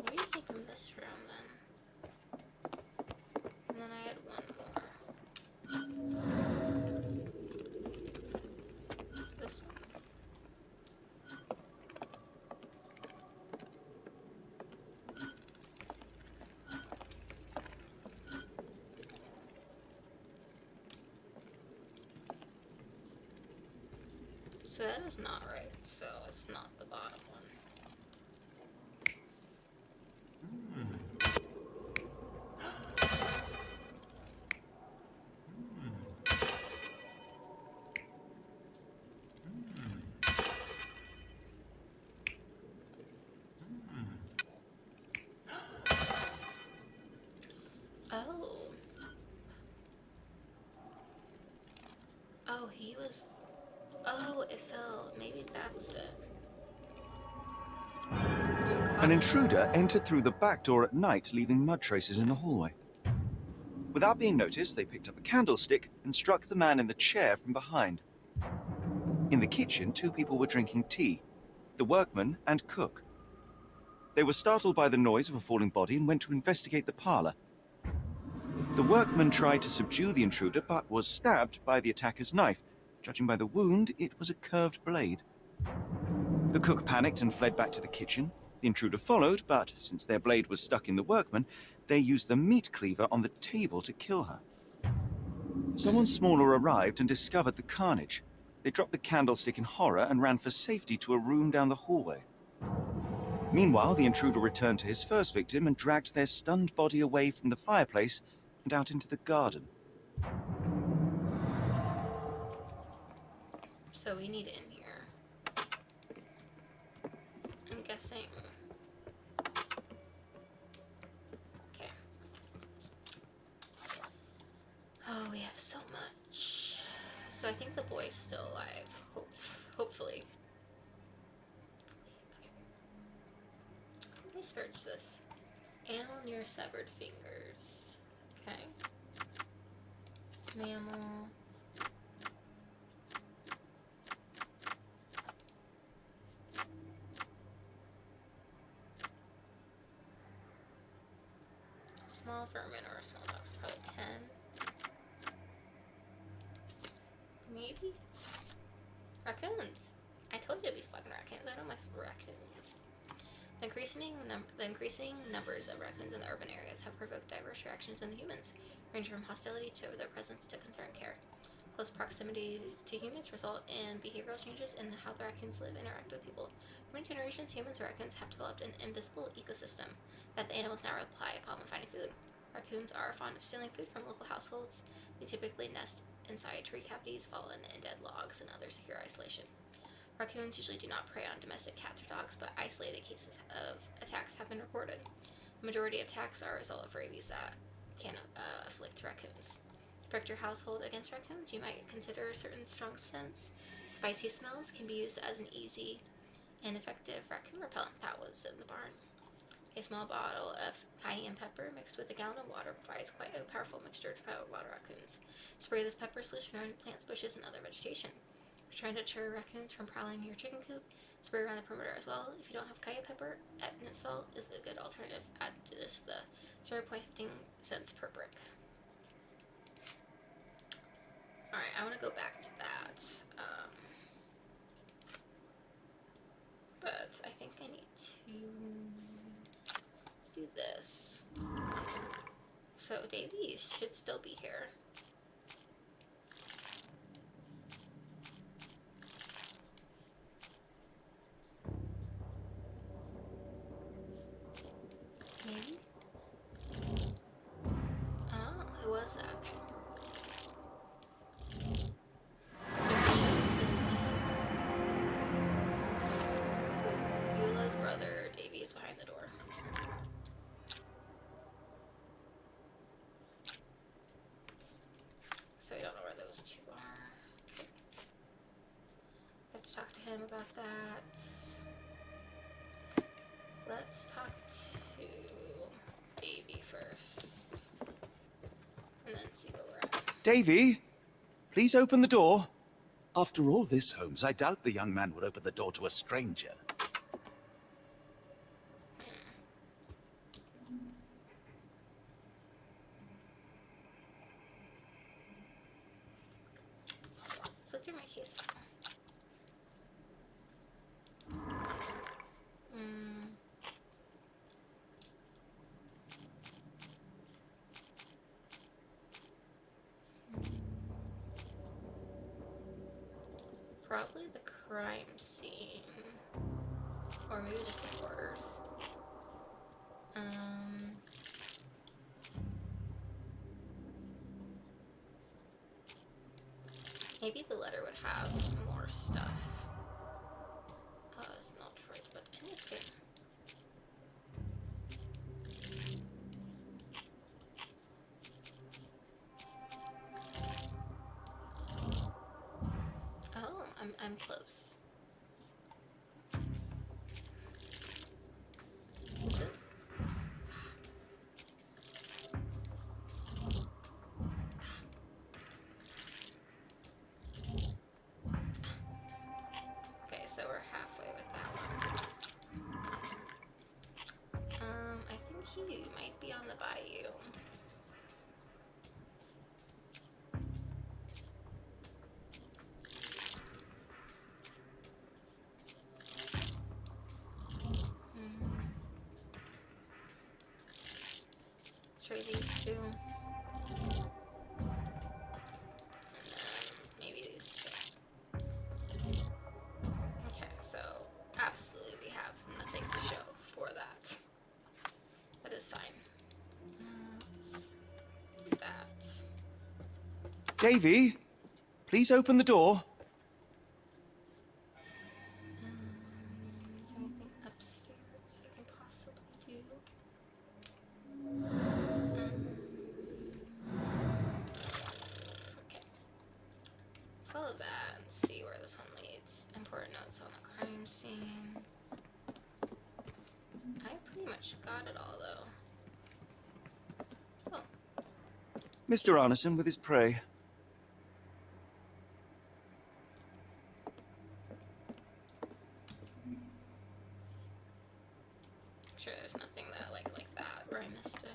Maybe it came from this room then. And then I had one more. What's this one? So that is not right, so it's not the bottom one. Oh. Oh, he was... Oh, it fell. Maybe that's it. An intruder entered through the back door at night, leaving mud traces in the hallway. Without being noticed, they picked up a candlestick and struck the man in the chair from behind. In the kitchen, 2 people were drinking tea, the workman and cook. They were startled by the noise of a falling body and went to investigate the parlor. The workman tried to subdue the intruder, but was stabbed by the attacker's knife. Judging by the wound, it was a curved blade. The cook panicked and fled back to the kitchen. The intruder followed, but since their blade was stuck in the workman, they used the meat cleaver on the table to kill her. Someone smaller arrived and discovered the carnage. They dropped the candlestick in horror and ran for safety to a room down the hallway. Meanwhile, the intruder returned to his first victim and dragged their stunned body away from the fireplace and out into the garden. So we need it in here. I'm guessing... Okay. Oh, we have so much. So I think the boy's still alive. Hopefully. Okay. Let me search this. Animal near severed fingers. Okay. Mammal. Small vermin or a small dog, so probably 10. Maybe? Raccoons. I told you it'd be fucking raccoons. I know my raccoons. The increasing numbers of raccoons in the urban areas have provoked diverse reactions in the humans, ranging from hostility to their presence to concerned care. Close proximity to humans result in behavioral changes in how the raccoons live and interact with people. For many generations, humans and raccoons have developed an invisible ecosystem that the animals now rely upon when finding food. Raccoons are fond of stealing food from local households. They typically nest inside tree cavities, fallen in dead logs, and other secure isolation. Raccoons usually do not prey on domestic cats or dogs, but isolated cases of attacks have been reported. The majority of attacks are a result of rabies that can afflict raccoons. To protect your household against raccoons, you might consider certain strong scents. Spicy smells can be used as an easy and effective raccoon repellent. That was in the barn. A small bottle of cayenne pepper mixed with a gallon of water provides quite a powerful mixture to repel water raccoons. Spray this pepper solution around your plants, bushes, and other vegetation. If you're trying to deter raccoons from prowling your chicken coop, spray around the perimeter as well. If you don't have cayenne pepper, Epsom salt is a good alternative at just the 0.15 cents per brick. Alright, I want to go back to that. But I think I need to... Let's do this. So Davy should still be here. Maybe? Oh, it was that. So he should still be here. Eula's brother, Davy, is behind the door. so I don't know where those two are. I have to talk to him about that. Let's talk to Davy first. And then see where we're at. Davy, please open the door. After all this, Holmes, I doubt the young man would open the door to a stranger. Let's look through my case. Probably the crime scene. Or maybe just the quarters. Maybe the letter would have more stuff. It's not Troy, but anything. Oh, I'm close. Is it? Okay, so we're halfway with that one. I think he might be on the bayou. Try these two. And then maybe these two. Okay, so absolutely we have nothing to show for that. That is fine. Let's do that. Davy, please open the door. Is there anything upstairs I can possibly do? Okay. Follow that and see where this one leads. Important notes on the crime scene. I pretty much got it all, though. Oh. Mr. Arneson with his prey. Sure there's nothing that like that where I missed it.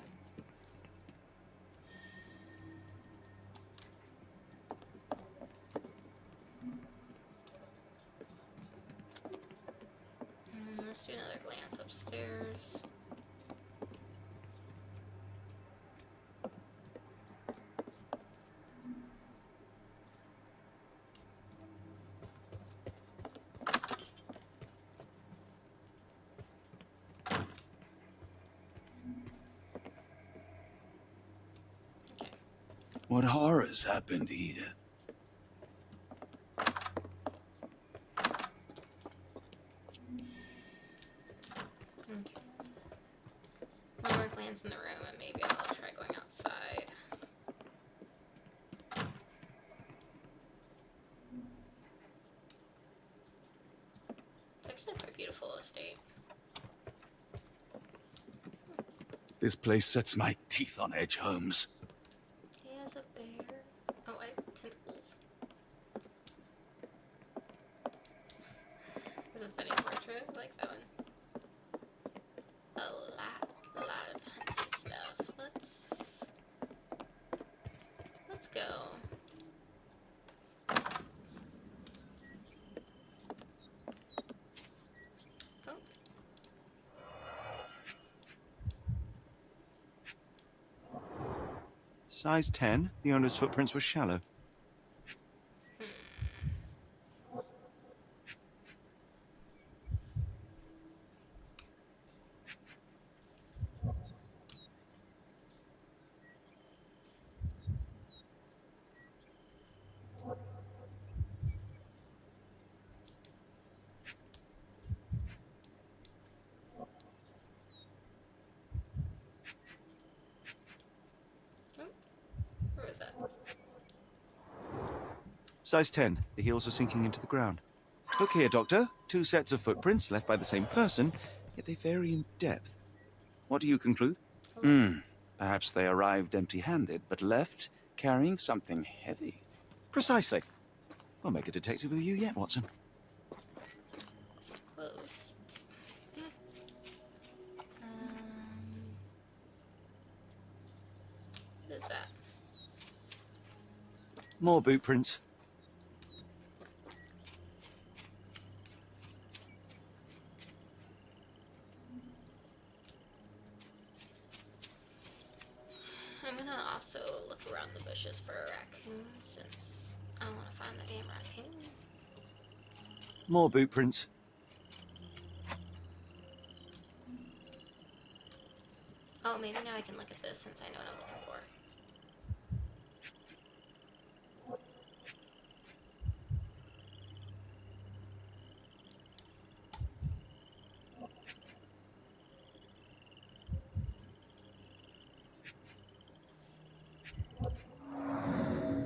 Let's do another glance upstairs. Okay. What horrors happened here? Okay. One more glance in the room and maybe I'll try going outside. It's actually quite a beautiful estate. This place sets my teeth on edge, Holmes. He has a bear. Oh, I have tentacles. It's a funny portrait. I like that one. A lot of hunting stuff. Let's go. Oh. Size 10, the owner's footprints were shallow. Oh. Where was that? Size 10. The heels are sinking into the ground. Look here, Doctor. 2 sets of footprints left by the same person, yet they vary in depth. What do you conclude? Perhaps they arrived empty-handed, but left carrying something heavy. Precisely. We'll make a detective of you yet, Watson. Close. What is that? More boot prints. I'm gonna also look around the bushes for a raccoon since I want to find the damn raccoon. More boot prints. Oh, maybe now I can look at this since I know what I'm looking for.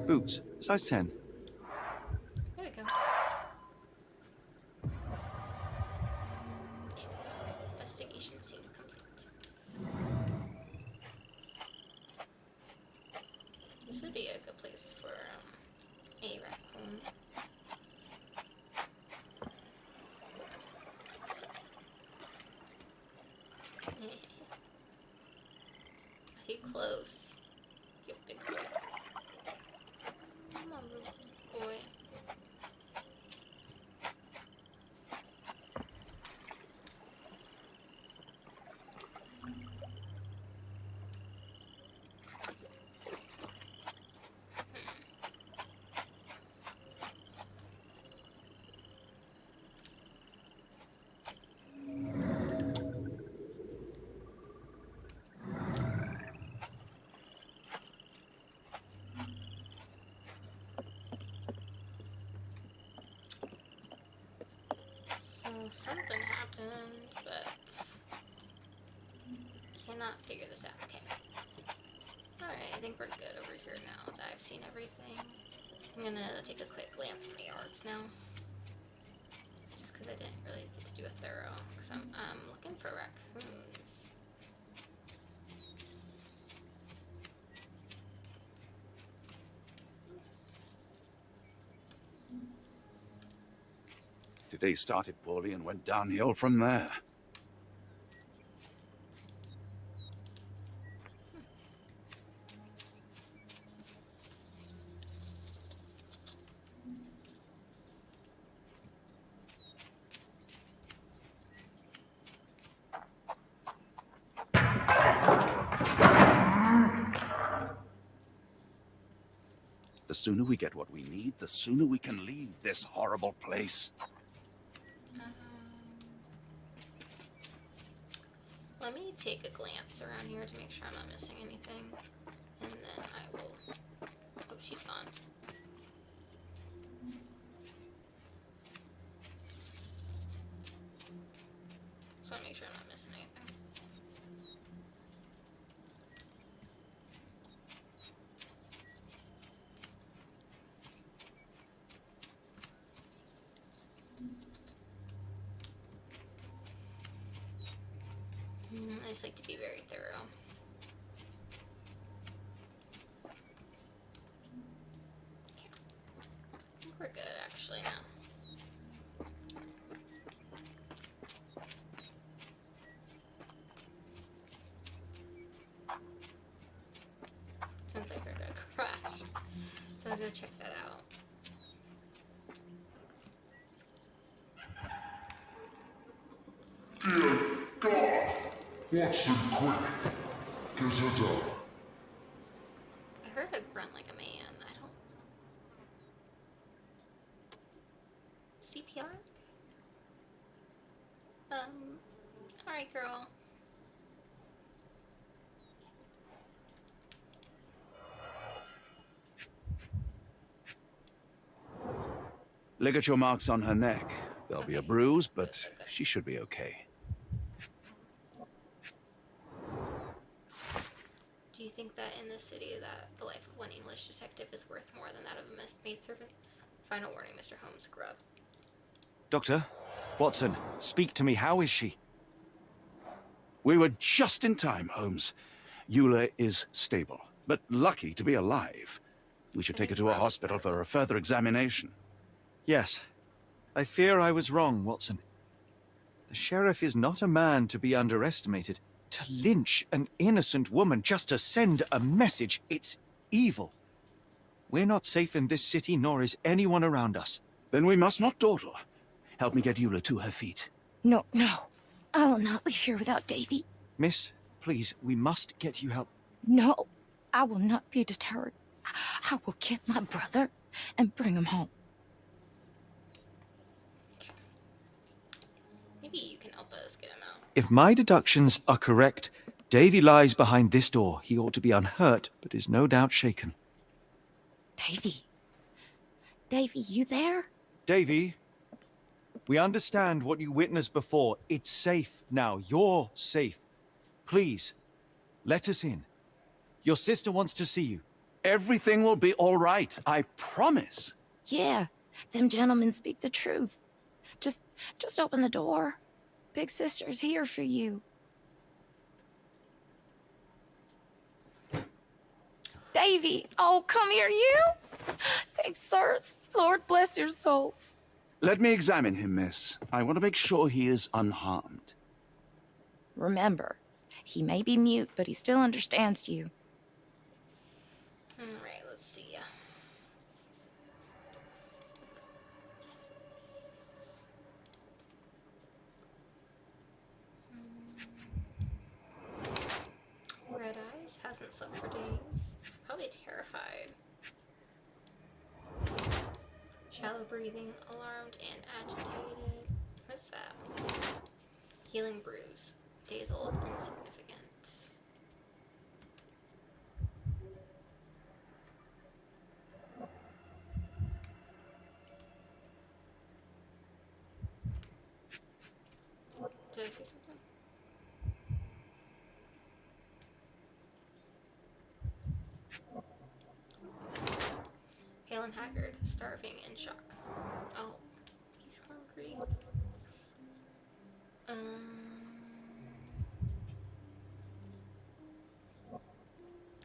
Boots. Size 10. There we go. Investigation seemed complete. This would be a good place for a raccoon. Are you close? You big boy. Come on, little boy. So something happened, but cannot figure this out. Okay. Alright, I think we're good over here now that I've seen everything. I'm gonna take a quick glance in the yards now. Just because I didn't really get to do a thorough. Because I'm looking for raccoons. Today started poorly and went downhill from there. The sooner we get what we need, the sooner we can leave this horrible place. Let me take a glance around here to make sure I'm not missing anything. And then I will... Oh, she's gone. Just want to make sure I'm not missing anything. I just like to be very thorough. Okay. I think we're good actually now. Since I heard a crash. So I'll go check that out. Dear God! Watson, quick! Get her down. I heard a grunt like a man. I don't... CPR? Alright, girl. Ligature marks on her neck. There'll be a Okay. bruise, but Okay. she should be okay. Do you think that in this city that the life of one English detective is worth more than that of a maidservant? Final warning, Mr. Holmes, grub. Doctor, Watson, speak to me. How is she? We were just in time, Holmes. Eula is stable, but lucky to be alive. We should take her to a hospital for a further examination. Yes. I fear I was wrong, Watson. The sheriff is not a man to be underestimated. To lynch an innocent woman just to send a message, it's evil. We're not safe in this city, nor is anyone around us. Then we must not dawdle. Help me get Eula to her feet. No, no. I will not leave here without Davy. Miss, please, we must get you help. No, I will not be deterred. I will get my brother and bring him home. Maybe you can help us get him out. If my deductions are correct, Davy lies behind this door. He ought to be unhurt, but is no doubt shaken. Davy. Davy, you there? Davy, we understand what you witnessed before. It's safe now. You're safe. Please, let us in. Your sister wants to see you. Everything will be all right, I promise. Yeah, them gentlemen speak the truth. Just open the door. Big sister's here for you. Davy, oh, come here, you. Thanks, sirs. Lord bless your souls. Let me examine him, miss. I want to make sure he is unharmed. Remember, he may be mute, but he still understands you. Alright, let's see. Red eyes, hasn't slept for days. Probably terrified. Shallow breathing, alarmed and agitated. What's that? Healing bruise. Days old, insignificant. Did I see something? Pale and haggard, starving and shock. Oh, he's hungry.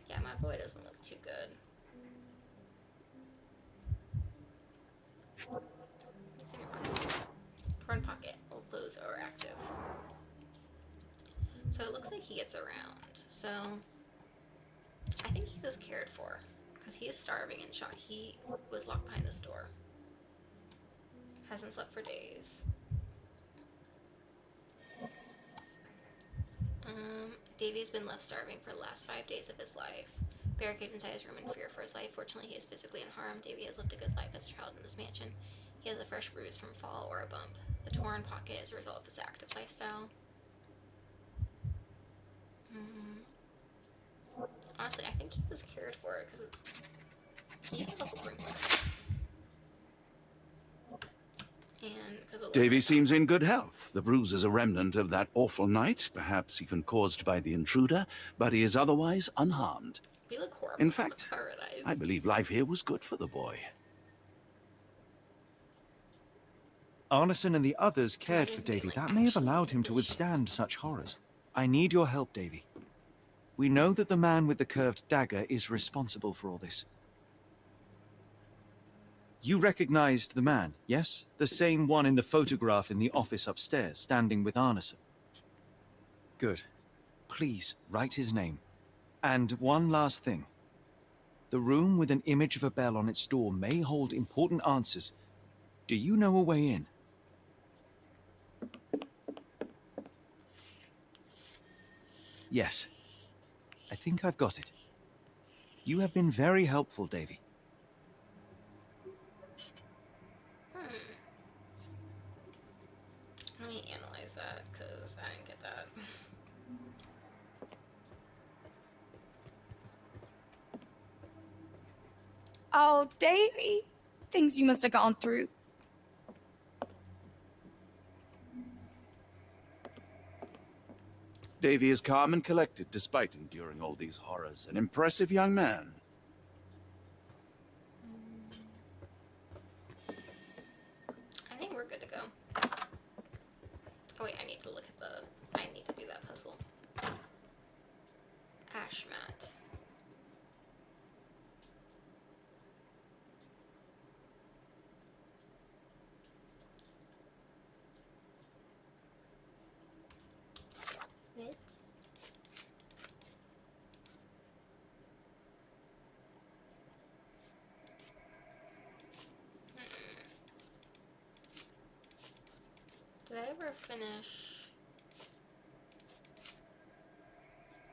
Yeah, my boy doesn't look too good. What's in your pocket? Torn pocket. Old clothes are active. So it looks like he gets around. So I think he was cared for because he is starving and shocked. He was locked behind this door. Hasn't slept for days. Davy has been left starving for the last 5 days of his life. Barricaded inside his room in fear for his life. Fortunately, he is physically unharmed. Davy has lived a good life as a child in this mansion. He has a fresh bruise from a fall or a bump. The torn pocket is a result of his active lifestyle. Honestly, I think he was cared for because he has a whole ring with him. Davy seems in good health. The bruise is a remnant of that awful night, perhaps even caused by the intruder, but he is otherwise unharmed. We look horrible. In fact, paradise. I believe life here was good for the boy. Arneson and the others cared for Davy. That may have allowed him to withstand such horrors. I need your help, Davy. We know that the man with the curved dagger is responsible for all this. You recognized the man, yes? The same one in the photograph in the office upstairs, standing with Arneson. Good. Please, write his name. And one last thing. The room with an image of a bell on its door may hold important answers. Do you know a way in? Yes. I think I've got it. You have been very helpful, Davy. Let me analyze that, because I didn't get that. Oh, Davy. Things you must have gone through. Davy is calm and collected despite enduring all these horrors. An impressive young man. ever finish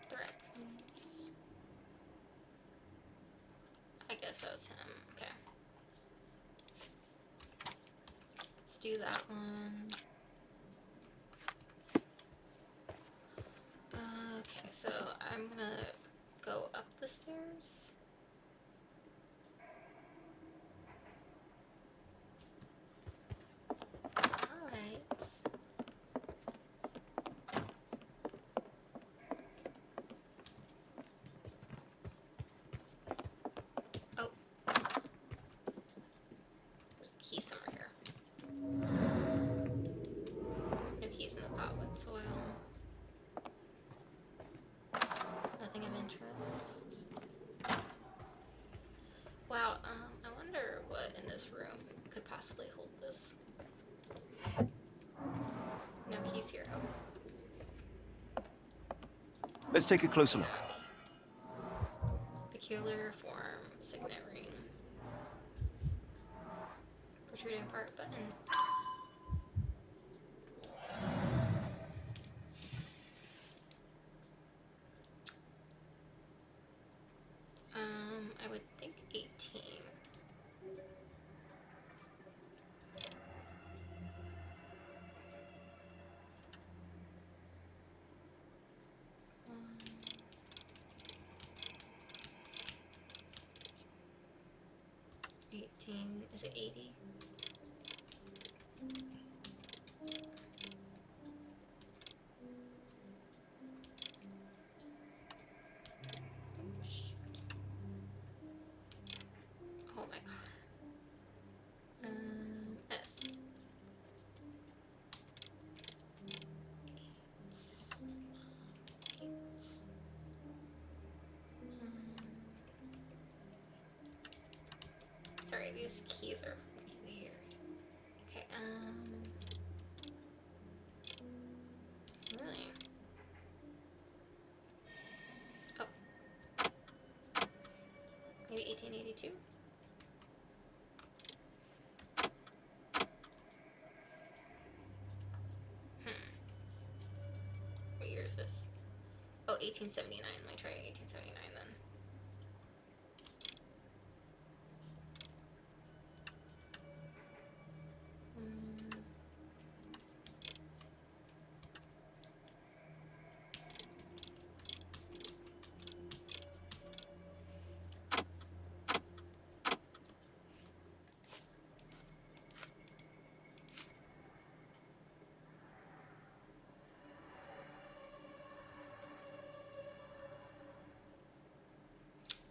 the raccoons? I guess that was him. Okay. Let's do that one. Okay, so I'm gonna go up the stairs. Alright. Oh. There's a key somewhere here. No keys in the pot with soil. Nothing of interest. Wow, I wonder what in this room could possibly hold this. No keys here. Oh. Let's take a closer look. Peculiar form, signet ring. Protruding part button. I would think 18. Um, 18, is it 80? Oh my god. S. 8. Sorry, these keys are weird. Okay, really? Oh. Maybe 1882? What year is this? Oh, 1879. Let me try 1879 then.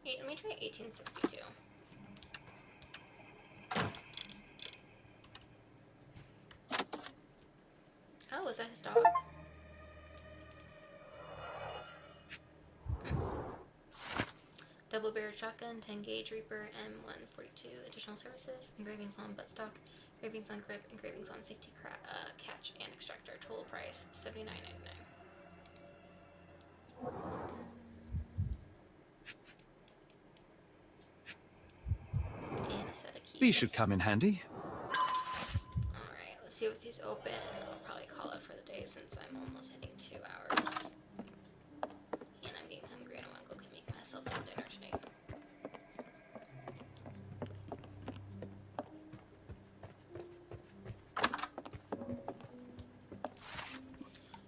Hey, let me try 1862. Oh, is that his dog? Double barrel shotgun, 10 gauge Reaper, M142. Additional services: engravings on buttstock, engravings on grip, engravings on safety catch and extractor. Total price $79.99. And a set of keys. These should come in handy. Alright, let's see if these open. I'll probably call it for the day since I'm almost hitting 2 hours. And I'm getting hungry and I want to go make myself some dinner today.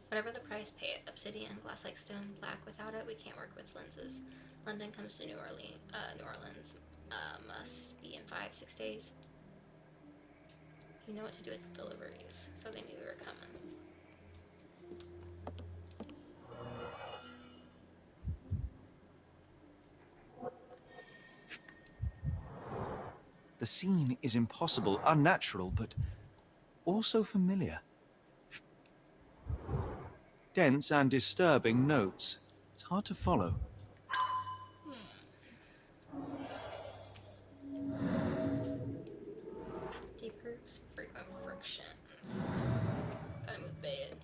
Whatever the price, pay it. Obsidian, glass-like stone, black. Without it, we can't work with lenses. London comes to New Orleans. Must be in 5-6 days. You know what to do with the deliveries, so they knew we were coming. The scene is impossible, unnatural, but also familiar. Dense and disturbing notes. It's hard to follow. Deep groups, frequent frictions. Gotta move bed.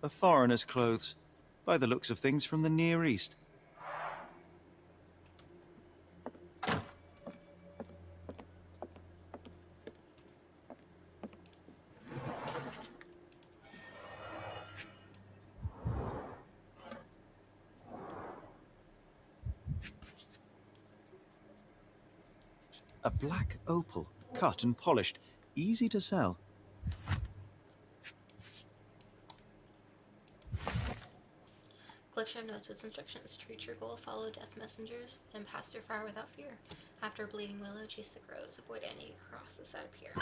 A foreigner's clothes, by the looks of things from the Near East. A black opal, cut and polished, easy to sell. Collection of notes with instructions. Treat your goal, follow death messengers, and pass through fire without fear. After a bleeding willow, chase the crows. Avoid any crosses that appear.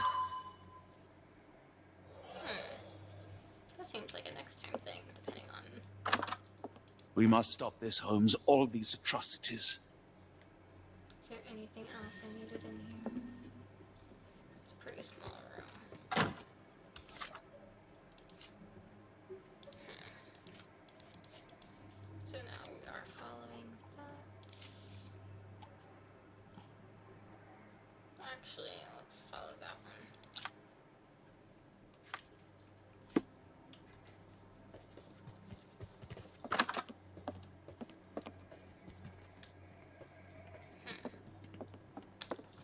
That seems like a next time thing, depending on... We must stop this, Holmes. All these atrocities. Is there anything else I needed in here? It's a pretty small room. So now we are following that. Actually, let's follow that one.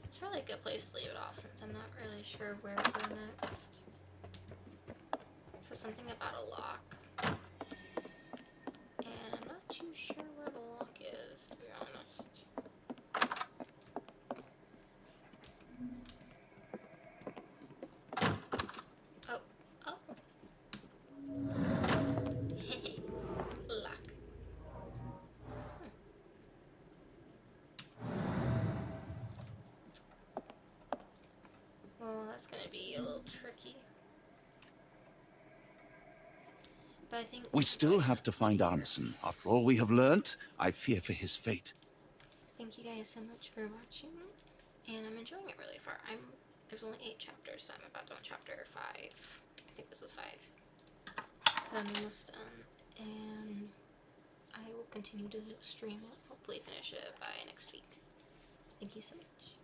It's probably a good place to leave it off since I'm not really sure where to go next. So something about a lock. And I'm not too sure where the lock is, to be honest. Oh. Oh. Lock. Well, that's gonna be a little tricky. But I think We still have to find Arneson. After all we have learnt, I fear for his fate. thank you guys so much for watching, and I'm enjoying it really far. There's only 8 chapters, so I'm about on chapter 5. I think this was 5. I'm almost done, and I will continue to stream it. Hopefully finish it by next week. Thank you so much.